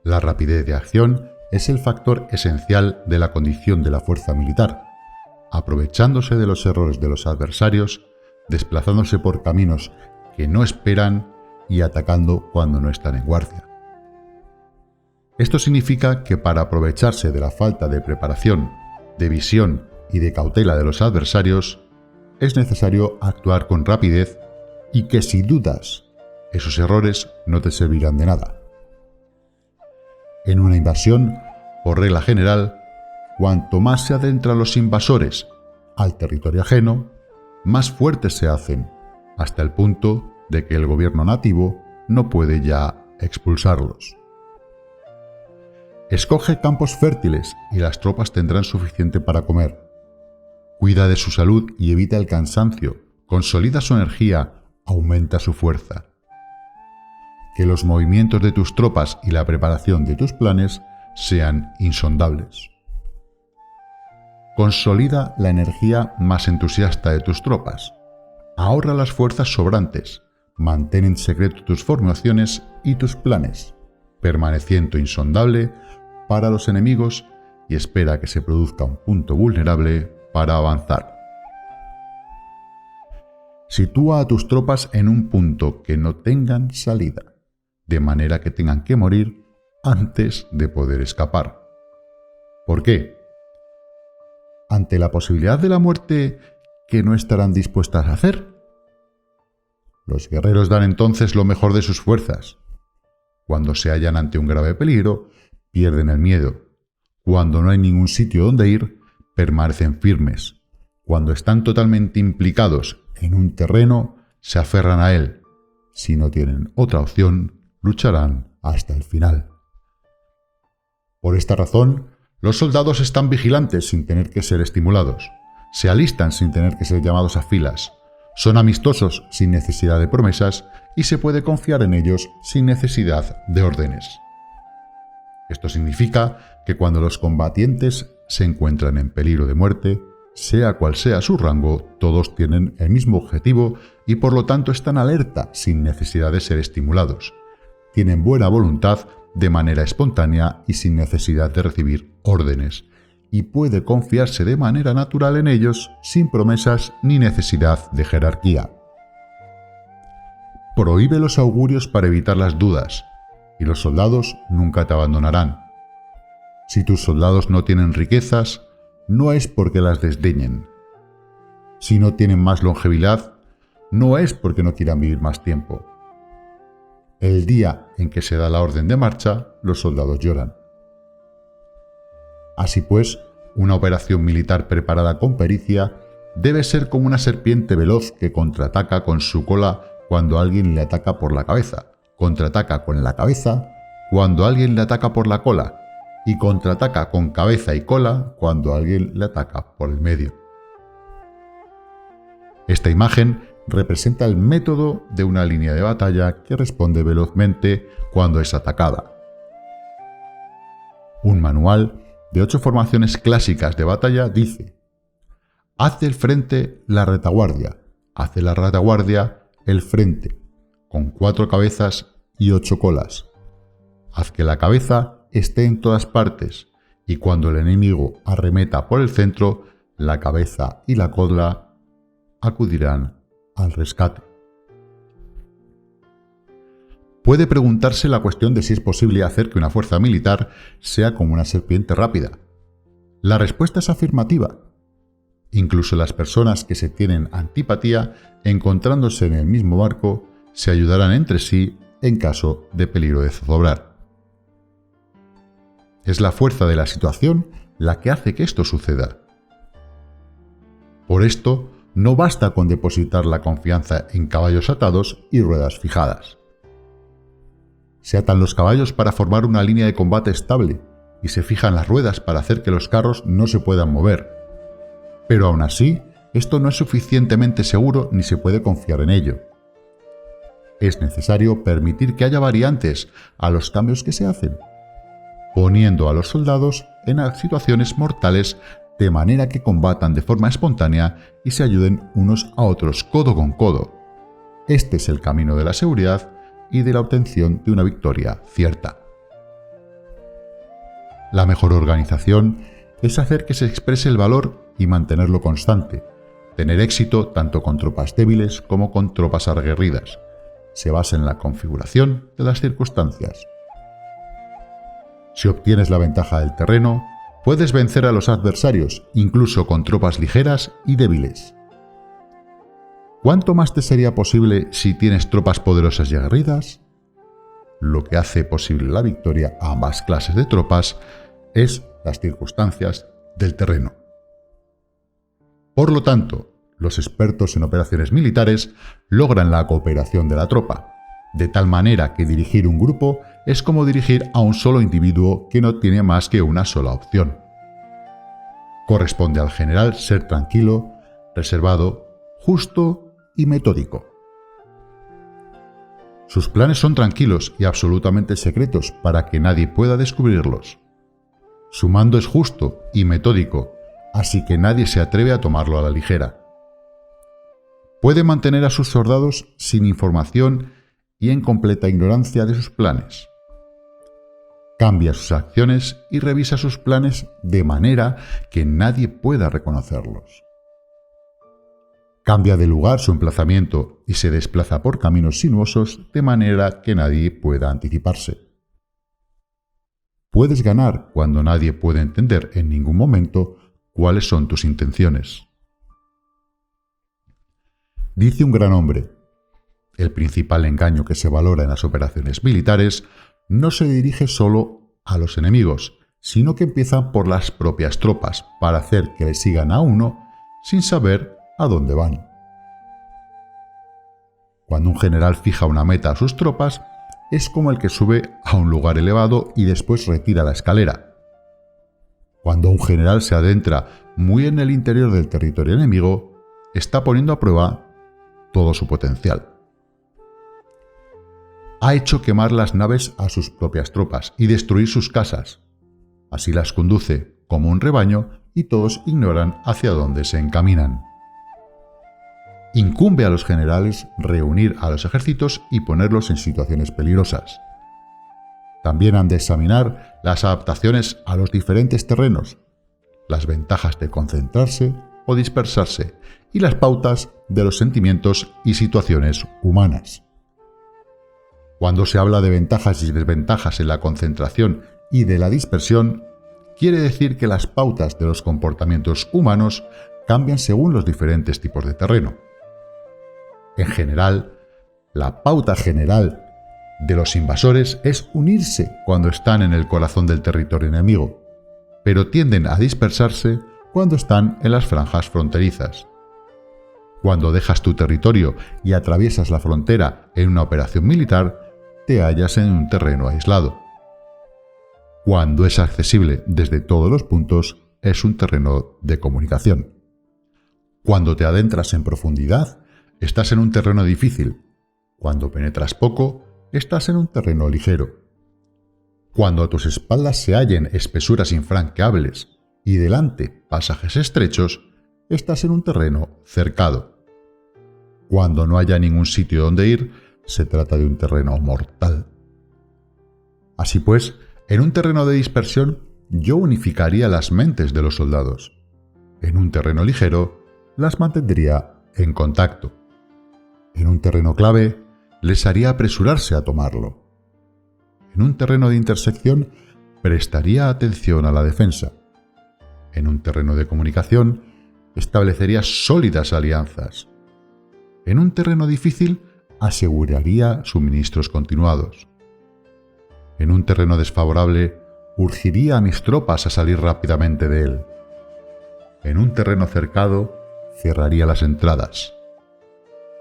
La rapidez de acción es el factor esencial de la condición de la fuerza militar, aprovechándose de los errores de los adversarios, desplazándose por caminos que no esperan y atacando cuando no están en guardia. Esto significa que para aprovecharse de la falta de preparación, de visión y de cautela de los adversarios, es necesario actuar con rapidez y que si dudas, esos errores no te servirán de nada. En una invasión, por regla general, cuanto más se adentran los invasores al territorio ajeno, más fuertes se hacen, hasta el punto de que el gobierno nativo no puede ya expulsarlos. Escoge campos fértiles y las tropas tendrán suficiente para comer. Cuida de su salud y evita el cansancio, consolida su energía, aumenta su fuerza. Que los movimientos de tus tropas y la preparación de tus planes sean insondables. Consolida la energía más entusiasta de tus tropas. Ahorra las fuerzas sobrantes. Mantén en secreto tus formaciones y tus planes, permaneciendo insondable para los enemigos y espera que se produzca un punto vulnerable para avanzar. Sitúa a tus tropas en un punto que no tengan salida, de manera que tengan que morir antes de poder escapar. ¿Por qué? Ante la posibilidad de la muerte, ¿qué no estarán dispuestas a hacer? Los guerreros dan entonces lo mejor de sus fuerzas. Cuando se hallan ante un grave peligro, pierden el miedo. Cuando no hay ningún sitio donde ir, permanecen firmes. Cuando están totalmente implicados en un terreno, se aferran a él. Si no tienen otra opción, lucharán hasta el final. Por esta razón, los soldados están vigilantes sin tener que ser estimulados. Se alistan sin tener que ser llamados a filas. Son amistosos sin necesidad de promesas y se puede confiar en ellos sin necesidad de órdenes. Esto significa que cuando los combatientes se encuentran en peligro de muerte, sea cual sea su rango, todos tienen el mismo objetivo y por lo tanto están alerta sin necesidad de ser estimulados. Tienen buena voluntad de manera espontánea y sin necesidad de recibir órdenes, y puede confiarse de manera natural en ellos sin promesas ni necesidad de jerarquía. Prohíbe los augurios para evitar las dudas, y los soldados nunca te abandonarán. Si tus soldados no tienen riquezas, no es porque las desdeñen. Si no tienen más longevidad, no es porque no quieran vivir más tiempo. El día en que se da la orden de marcha, los soldados lloran. Así pues, una operación militar preparada con pericia debe ser como una serpiente veloz que contraataca con su cola cuando alguien le ataca por la cabeza, contraataca con la cabeza cuando alguien le ataca por la cola y contraataca con cabeza y cola cuando alguien le ataca por el medio. Esta imagen representa el método de una línea de batalla que responde velozmente cuando es atacada. Un manual de 8 formaciones clásicas de batalla dice: haz del frente la retaguardia, haz de la retaguardia el frente, con 4 cabezas y 8 colas. Haz que la cabeza esté en todas partes y cuando el enemigo arremeta por el centro, la cabeza y la cola acudirán al rescate. Puede preguntarse la cuestión de si es posible hacer que una fuerza militar sea como una serpiente rápida. La respuesta es afirmativa. Incluso las personas que se tienen antipatía, encontrándose en el mismo barco, se ayudarán entre sí en caso de peligro de zozobrar. Es la fuerza de la situación la que hace que esto suceda. Por esto, no basta con depositar la confianza en caballos atados y ruedas fijadas. Se atan los caballos para formar una línea de combate estable y se fijan las ruedas para hacer que los carros no se puedan mover. Pero aún así, esto no es suficientemente seguro ni se puede confiar en ello. Es necesario permitir que haya variantes a los cambios que se hacen, poniendo a los soldados en situaciones mortales de manera que combatan de forma espontánea y se ayuden unos a otros codo con codo. Este es el camino de la seguridad y de la obtención de una victoria cierta. La mejor organización es hacer que se exprese el valor y mantenerlo constante, tener éxito tanto con tropas débiles como con tropas aguerridas. Se basa en la configuración de las circunstancias. Si obtienes la ventaja del terreno, puedes vencer a los adversarios, incluso con tropas ligeras y débiles. ¿Cuánto más te sería posible si tienes tropas poderosas y aguerridas? Lo que hace posible la victoria a ambas clases de tropas es las circunstancias del terreno. Por lo tanto, los expertos en operaciones militares logran la cooperación de la tropa, de tal manera que dirigir un grupo es como dirigir a un solo individuo que no tiene más que una sola opción. Corresponde al general ser tranquilo, reservado, justo y metódico. Sus planes son tranquilos y absolutamente secretos para que nadie pueda descubrirlos. Su mando es justo y metódico, así que nadie se atreve a tomarlo a la ligera. Puede mantener a sus soldados sin información y en completa ignorancia de sus planes. Cambia sus acciones y revisa sus planes de manera que nadie pueda reconocerlos. Cambia de lugar su emplazamiento y se desplaza por caminos sinuosos de manera que nadie pueda anticiparse. Puedes ganar cuando nadie puede entender en ningún momento cuáles son tus intenciones. Dice un gran hombre: el principal engaño que se valora en las operaciones militares no se dirige solo a los enemigos, sino que empieza por las propias tropas para hacer que le sigan a uno sin saber a dónde van. Cuando un general fija una meta a sus tropas, es como el que sube a un lugar elevado y después retira la escalera. Cuando un general se adentra muy en el interior del territorio enemigo, está poniendo a prueba todo su potencial. Ha hecho quemar las naves a sus propias tropas y destruir sus casas. Así las conduce como un rebaño y todos ignoran hacia dónde se encaminan. Incumbe a los generales reunir a los ejércitos y ponerlos en situaciones peligrosas. También han de examinar las adaptaciones a los diferentes terrenos, las ventajas de concentrarse o dispersarse y las pautas de los sentimientos y situaciones humanas. Cuando se habla de ventajas y desventajas en la concentración y de la dispersión, quiere decir que las pautas de los comportamientos humanos cambian según los diferentes tipos de terreno. En general, la pauta general de los invasores es unirse cuando están en el corazón del territorio enemigo, pero tienden a dispersarse cuando están en las franjas fronterizas. Cuando dejas tu territorio y atraviesas la frontera en una operación militar, te hallas en un terreno aislado. Cuando es accesible desde todos los puntos, es un terreno de comunicación. Cuando te adentras en profundidad, estás en un terreno difícil. Cuando penetras poco, estás en un terreno ligero. Cuando a tus espaldas se hallen espesuras infranqueables y delante pasajes estrechos, estás en un terreno cercado. Cuando no haya ningún sitio donde ir, se trata de un terreno mortal. Así pues, en un terreno de dispersión, yo unificaría las mentes de los soldados. En un terreno ligero, las mantendría en contacto. En un terreno clave, les haría apresurarse a tomarlo. En un terreno de intersección, prestaría atención a la defensa. En un terreno de comunicación, establecería sólidas alianzas. En un terreno difícil, aseguraría suministros continuados. En un terreno desfavorable, urgiría a mis tropas a salir rápidamente de él. En un terreno cercado, cerraría las entradas.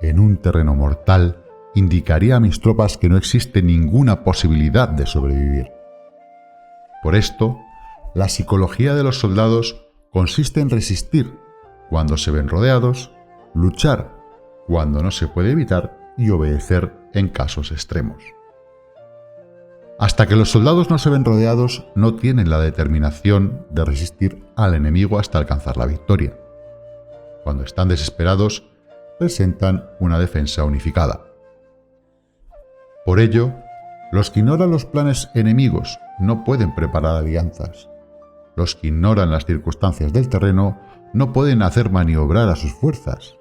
En un terreno mortal, indicaría a mis tropas que no existe ninguna posibilidad de sobrevivir. Por esto, la psicología de los soldados consiste en resistir cuando se ven rodeados, luchar cuando no se puede evitar y obedecer en casos extremos. Hasta que los soldados no se ven rodeados, no tienen la determinación de resistir al enemigo hasta alcanzar la victoria. Cuando están desesperados, presentan una defensa unificada. Por ello, los que ignoran los planes enemigos no pueden preparar alianzas. Los que ignoran las circunstancias del terreno no pueden hacer maniobrar a sus fuerzas.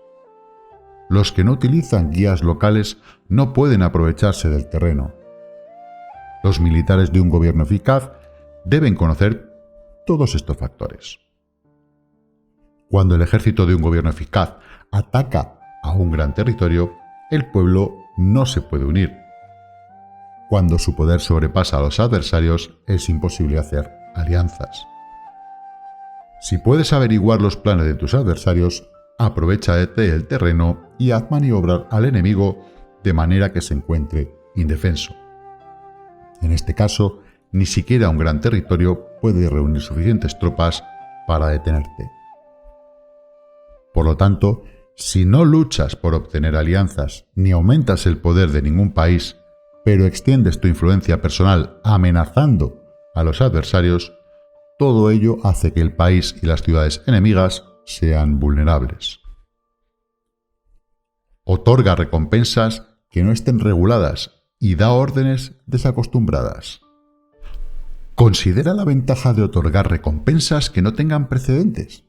Los que no utilizan guías locales no pueden aprovecharse del terreno. Los militares de un gobierno eficaz deben conocer todos estos factores. Cuando el ejército de un gobierno eficaz ataca a un gran territorio, el pueblo no se puede unir. Cuando su poder sobrepasa a los adversarios, es imposible hacer alianzas. Si puedes averiguar los planes de tus adversarios, aprovéchate del terreno y haz maniobrar al enemigo de manera que se encuentre indefenso. En este caso, ni siquiera un gran territorio puede reunir suficientes tropas para detenerte. Por lo tanto, si no luchas por obtener alianzas ni aumentas el poder de ningún país, pero extiendes tu influencia personal amenazando a los adversarios, todo ello hace que el país y las ciudades enemigas sean vulnerables. Otorga recompensas que no estén reguladas y da órdenes desacostumbradas. Considera la ventaja de otorgar recompensas que no tengan precedentes.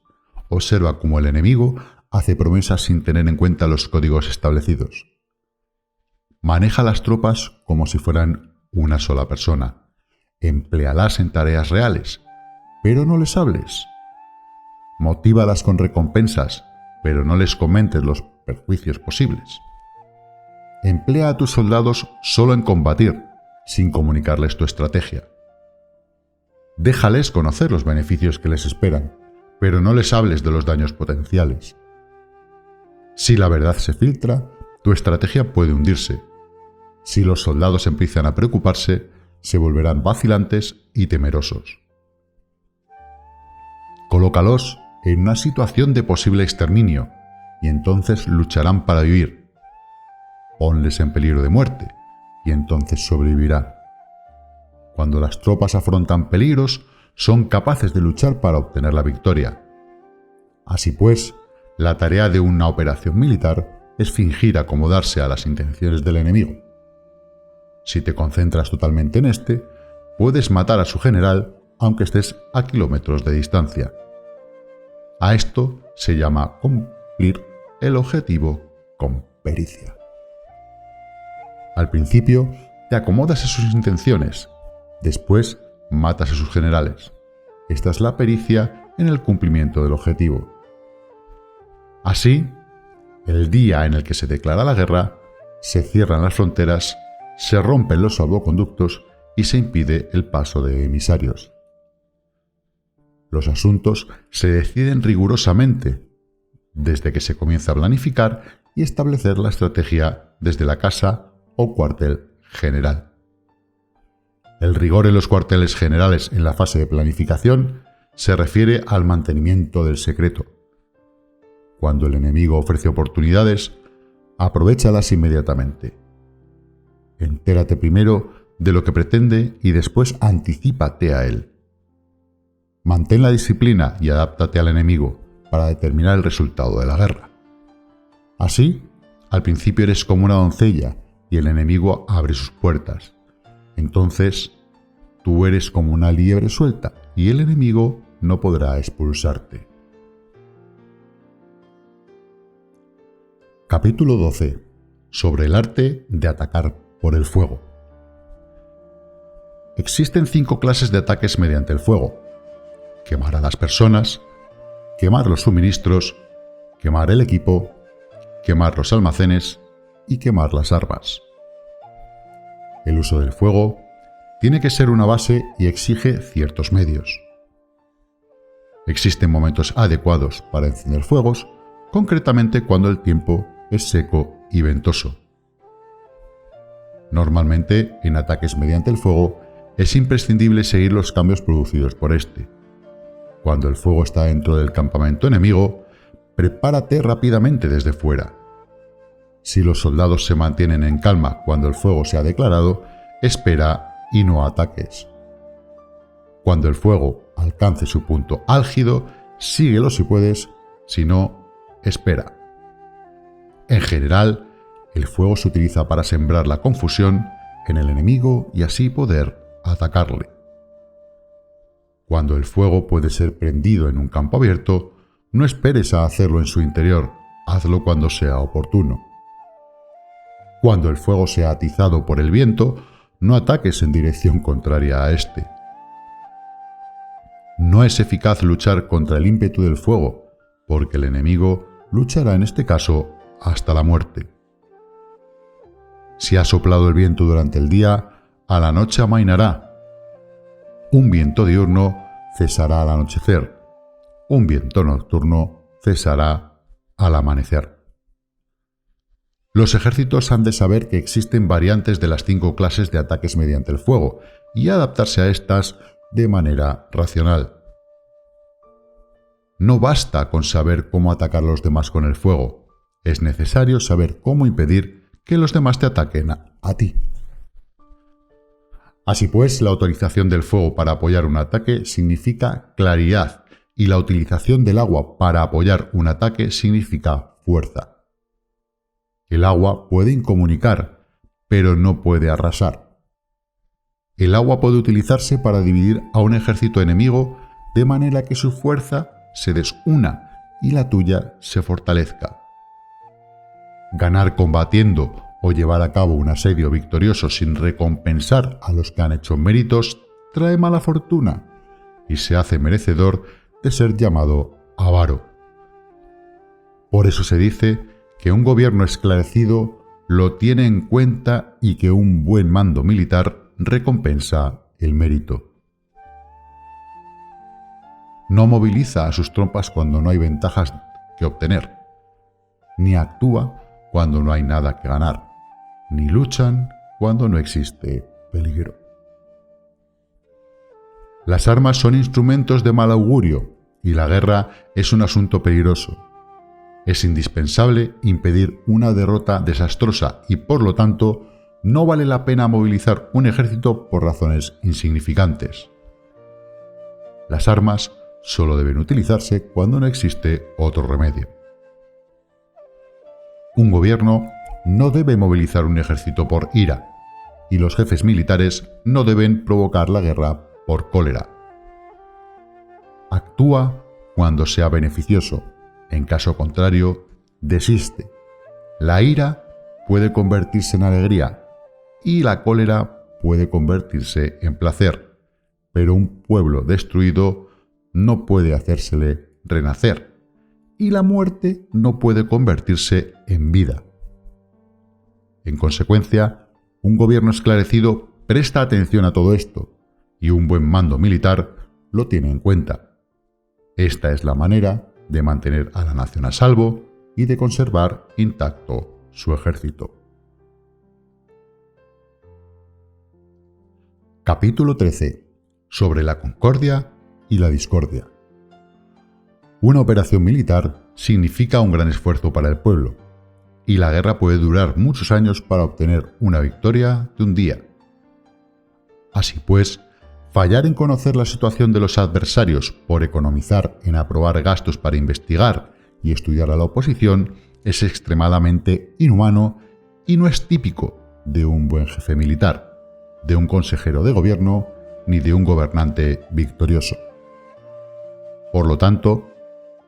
Observa cómo el enemigo hace promesas sin tener en cuenta los códigos establecidos. Maneja las tropas como si fueran una sola persona. Empléalas en tareas reales, pero no les hables. Motívalas con recompensas, pero no les comentes los perjuicios posibles. Emplea a tus soldados solo en combatir, sin comunicarles tu estrategia. Déjales conocer los beneficios que les esperan, pero no les hables de los daños potenciales. Si la verdad se filtra, tu estrategia puede hundirse. Si los soldados empiezan a preocuparse, se volverán vacilantes y temerosos. Colócalos en una situación de posible exterminio, y entonces lucharán para vivir. Ponles en peligro de muerte, y entonces sobrevivirán. Cuando las tropas afrontan peligros, son capaces de luchar para obtener la victoria. Así pues, la tarea de una operación militar es fingir acomodarse a las intenciones del enemigo. Si te concentras totalmente en este, puedes matar a su general aunque estés a kilómetros de distancia. A esto se llama cumplir el objetivo con pericia. Al principio, te acomodas a sus intenciones, después matas a sus generales. Esta es la pericia en el cumplimiento del objetivo. Así, el día en el que se declara la guerra, se cierran las fronteras, se rompen los salvoconductos y se impide el paso de emisarios. Los asuntos se deciden rigurosamente desde que se comienza a planificar y establecer la estrategia desde la casa o cuartel general. El rigor en los cuarteles generales en la fase de planificación se refiere al mantenimiento del secreto. Cuando el enemigo ofrece oportunidades, aprovéchalas inmediatamente. Entérate primero de lo que pretende y después anticípate a él. Mantén la disciplina y adáptate al enemigo para determinar el resultado de la guerra. Así, al principio eres como una doncella y el enemigo abre sus puertas. Entonces, tú eres como una liebre suelta y el enemigo no podrá expulsarte. Capítulo 12. Sobre el arte de atacar por el fuego. Existen 5 clases de ataques mediante el fuego: quemar a las personas, quemar los suministros, quemar el equipo, quemar los almacenes y quemar las armas. El uso del fuego tiene que ser una base y exige ciertos medios. Existen momentos adecuados para encender fuegos, concretamente cuando el tiempo es seco y ventoso. Normalmente, en ataques mediante el fuego, es imprescindible seguir los cambios producidos por este. Cuando el fuego está dentro del campamento enemigo, prepárate rápidamente desde fuera. Si los soldados se mantienen en calma cuando el fuego se ha declarado, espera y no ataques. Cuando el fuego alcance su punto álgido, síguelo si puedes, si no, espera. En general, el fuego se utiliza para sembrar la confusión en el enemigo y así poder atacarle. Cuando el fuego puede ser prendido en un campo abierto, no esperes a hacerlo en su interior, hazlo cuando sea oportuno. Cuando el fuego sea atizado por el viento, no ataques en dirección contraria a este. No es eficaz luchar contra el ímpetu del fuego, porque el enemigo luchará en este caso hasta la muerte. Si ha soplado el viento durante el día, a la noche amainará. Un viento diurno cesará al anochecer. Un viento nocturno cesará al amanecer. Los ejércitos han de saber que existen variantes de las 5 clases de ataques mediante el fuego y adaptarse a estas de manera racional. No basta con saber cómo atacar a los demás con el fuego, es necesario saber cómo impedir que los demás te ataquen a ti. Así pues, la utilización del fuego para apoyar un ataque significa claridad y la utilización del agua para apoyar un ataque significa fuerza. El agua puede incomunicar, pero no puede arrasar. El agua puede utilizarse para dividir a un ejército enemigo de manera que su fuerza se desuna y la tuya se fortalezca. Ganar combatiendo o llevar a cabo un asedio victorioso sin recompensar a los que han hecho méritos trae mala fortuna y se hace merecedor de ser llamado avaro. Por eso se dice que un gobierno esclarecido lo tiene en cuenta y que un buen mando militar recompensa el mérito. No moviliza a sus tropas cuando no hay ventajas que obtener, ni actúa cuando no hay nada que ganar, ni luchan cuando no existe peligro. Las armas son instrumentos de mal augurio y la guerra es un asunto peligroso. Es indispensable impedir una derrota desastrosa y, por lo tanto, no vale la pena movilizar un ejército por razones insignificantes. Las armas solo deben utilizarse cuando no existe otro remedio. Un gobierno no debe movilizar un ejército por ira, y los jefes militares no deben provocar la guerra por cólera. Actúa cuando sea beneficioso, en caso contrario, desiste. La ira puede convertirse en alegría y la cólera puede convertirse en placer, pero un pueblo destruido no puede hacérsele renacer y la muerte no puede convertirse en vida. En consecuencia, un gobierno esclarecido presta atención a todo esto y un buen mando militar lo tiene en cuenta. Esta es la manera de mantener a la nación a salvo y de conservar intacto su ejército. Capítulo 13. Sobre la concordia y la discordia. Una operación militar significa un gran esfuerzo para el pueblo, y la guerra puede durar muchos años para obtener una victoria de un día. Así pues, fallar en conocer la situación de los adversarios por economizar en aprobar gastos para investigar y estudiar a la oposición es extremadamente inhumano y no es típico de un buen jefe militar, de un consejero de gobierno, ni de un gobernante victorioso. Por lo tanto,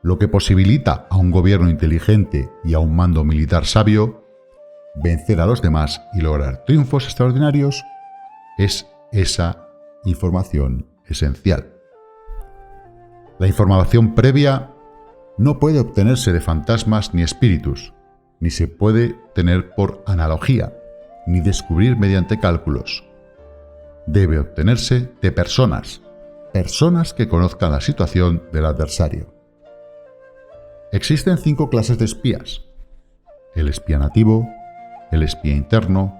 lo que posibilita a un gobierno inteligente y a un mando militar sabio vencer a los demás y lograr triunfos extraordinarios es esa información esencial. La información previa no puede obtenerse de fantasmas ni espíritus, ni se puede tener por analogía, ni descubrir mediante cálculos. Debe obtenerse de personas que conozcan la situación del adversario. Existen 5 clases de espías: el espía nativo, el espía interno,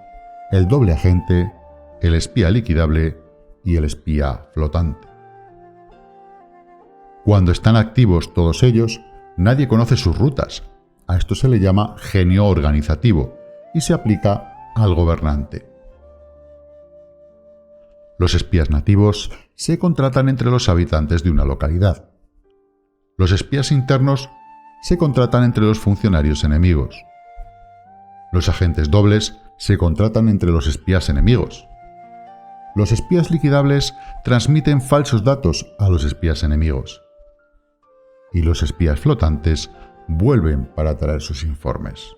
el doble agente, el espía liquidable y el espía flotante. Cuando están activos todos ellos, nadie conoce sus rutas. A esto se le llama genio organizativo y se aplica al gobernante. Los espías nativos se contratan entre los habitantes de una localidad. Los espías internos se contratan entre los funcionarios enemigos. Los agentes dobles se contratan entre los espías enemigos. Los espías liquidables transmiten falsos datos a los espías enemigos. Y los espías flotantes vuelven para traer sus informes.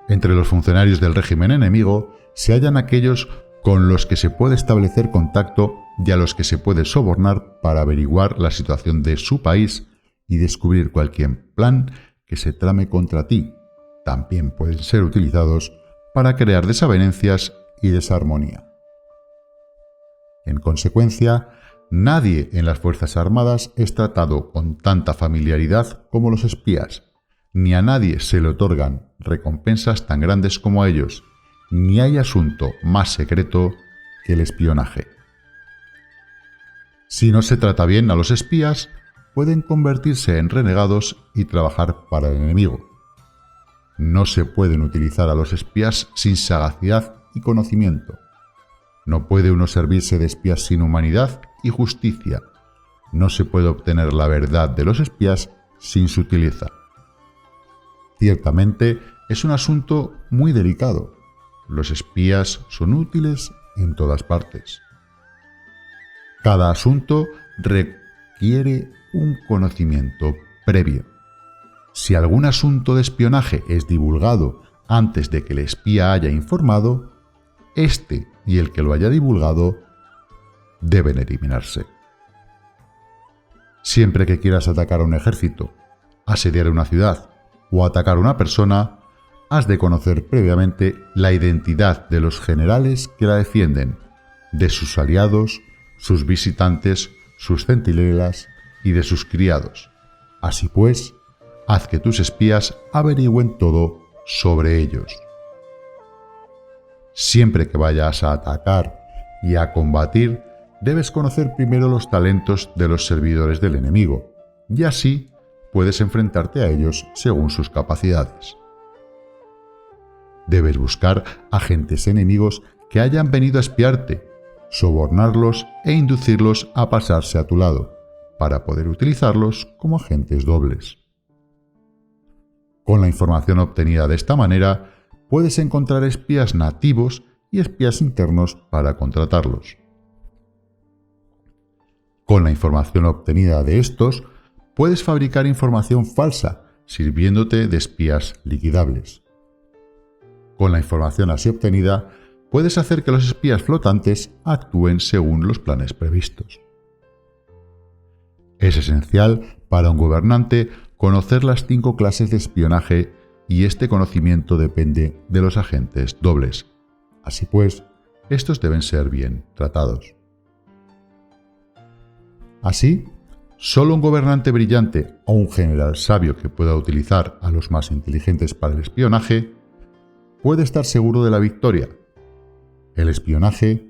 Entre los funcionarios del régimen enemigo se hallan aquellos con los que se puede establecer contacto y a los que se puede sobornar para averiguar la situación de su país y descubrir cualquier plan que se trame contra ti. También pueden ser utilizados para crear desavenencias y desarmonía. En consecuencia, nadie en las Fuerzas Armadas es tratado con tanta familiaridad como los espías, ni a nadie se le otorgan recompensas tan grandes como a ellos, ni hay asunto más secreto que el espionaje. Si no se trata bien a los espías, pueden convertirse en renegados y trabajar para el enemigo. No se pueden utilizar a los espías sin sagacidad y conocimiento. No puede uno servirse de espías sin humanidad y justicia. No se puede obtener la verdad de los espías sin sutileza. Ciertamente es un asunto muy delicado. Los espías son útiles en todas partes. Cada asunto requiere un conocimiento previo. Si algún asunto de espionaje es divulgado antes de que el espía haya informado, éste y el que lo haya divulgado deben eliminarse. Siempre que quieras atacar a un ejército, asediar una ciudad o atacar a una persona, has de conocer previamente la identidad de los generales que la defienden, de sus aliados, sus visitantes, sus centinelas y de sus criados. Así pues, haz que tus espías averigüen todo sobre ellos. Siempre que vayas a atacar y a combatir, debes conocer primero los talentos de los servidores del enemigo, y así puedes enfrentarte a ellos según sus capacidades. Debes buscar agentes enemigos que hayan venido a espiarte, sobornarlos e inducirlos a pasarse a tu lado, para poder utilizarlos como agentes dobles. Con la información obtenida de esta manera, puedes encontrar espías nativos y espías internos para contratarlos. Con la información obtenida de estos, puedes fabricar información falsa, sirviéndote de espías liquidables. Con la información así obtenida, puedes hacer que los espías flotantes actúen según los planes previstos. Es esencial para un gobernante conocer las 5 clases de espionaje y este conocimiento depende de los agentes dobles. Así pues, estos deben ser bien tratados. Así, solo un gobernante brillante o un general sabio que pueda utilizar a los más inteligentes para el espionaje puede estar seguro de la victoria. El espionaje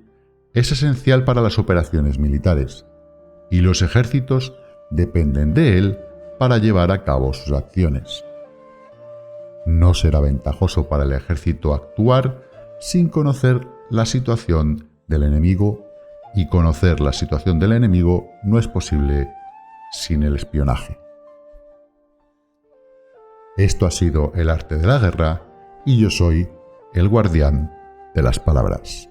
es esencial para las operaciones militares y los ejércitos dependen de él para llevar a cabo sus acciones. No será ventajoso para el ejército actuar sin conocer la situación del enemigo, y conocer la situación del enemigo no es posible sin el espionaje. Esto ha sido El arte de la guerra y yo soy el guardián de las palabras.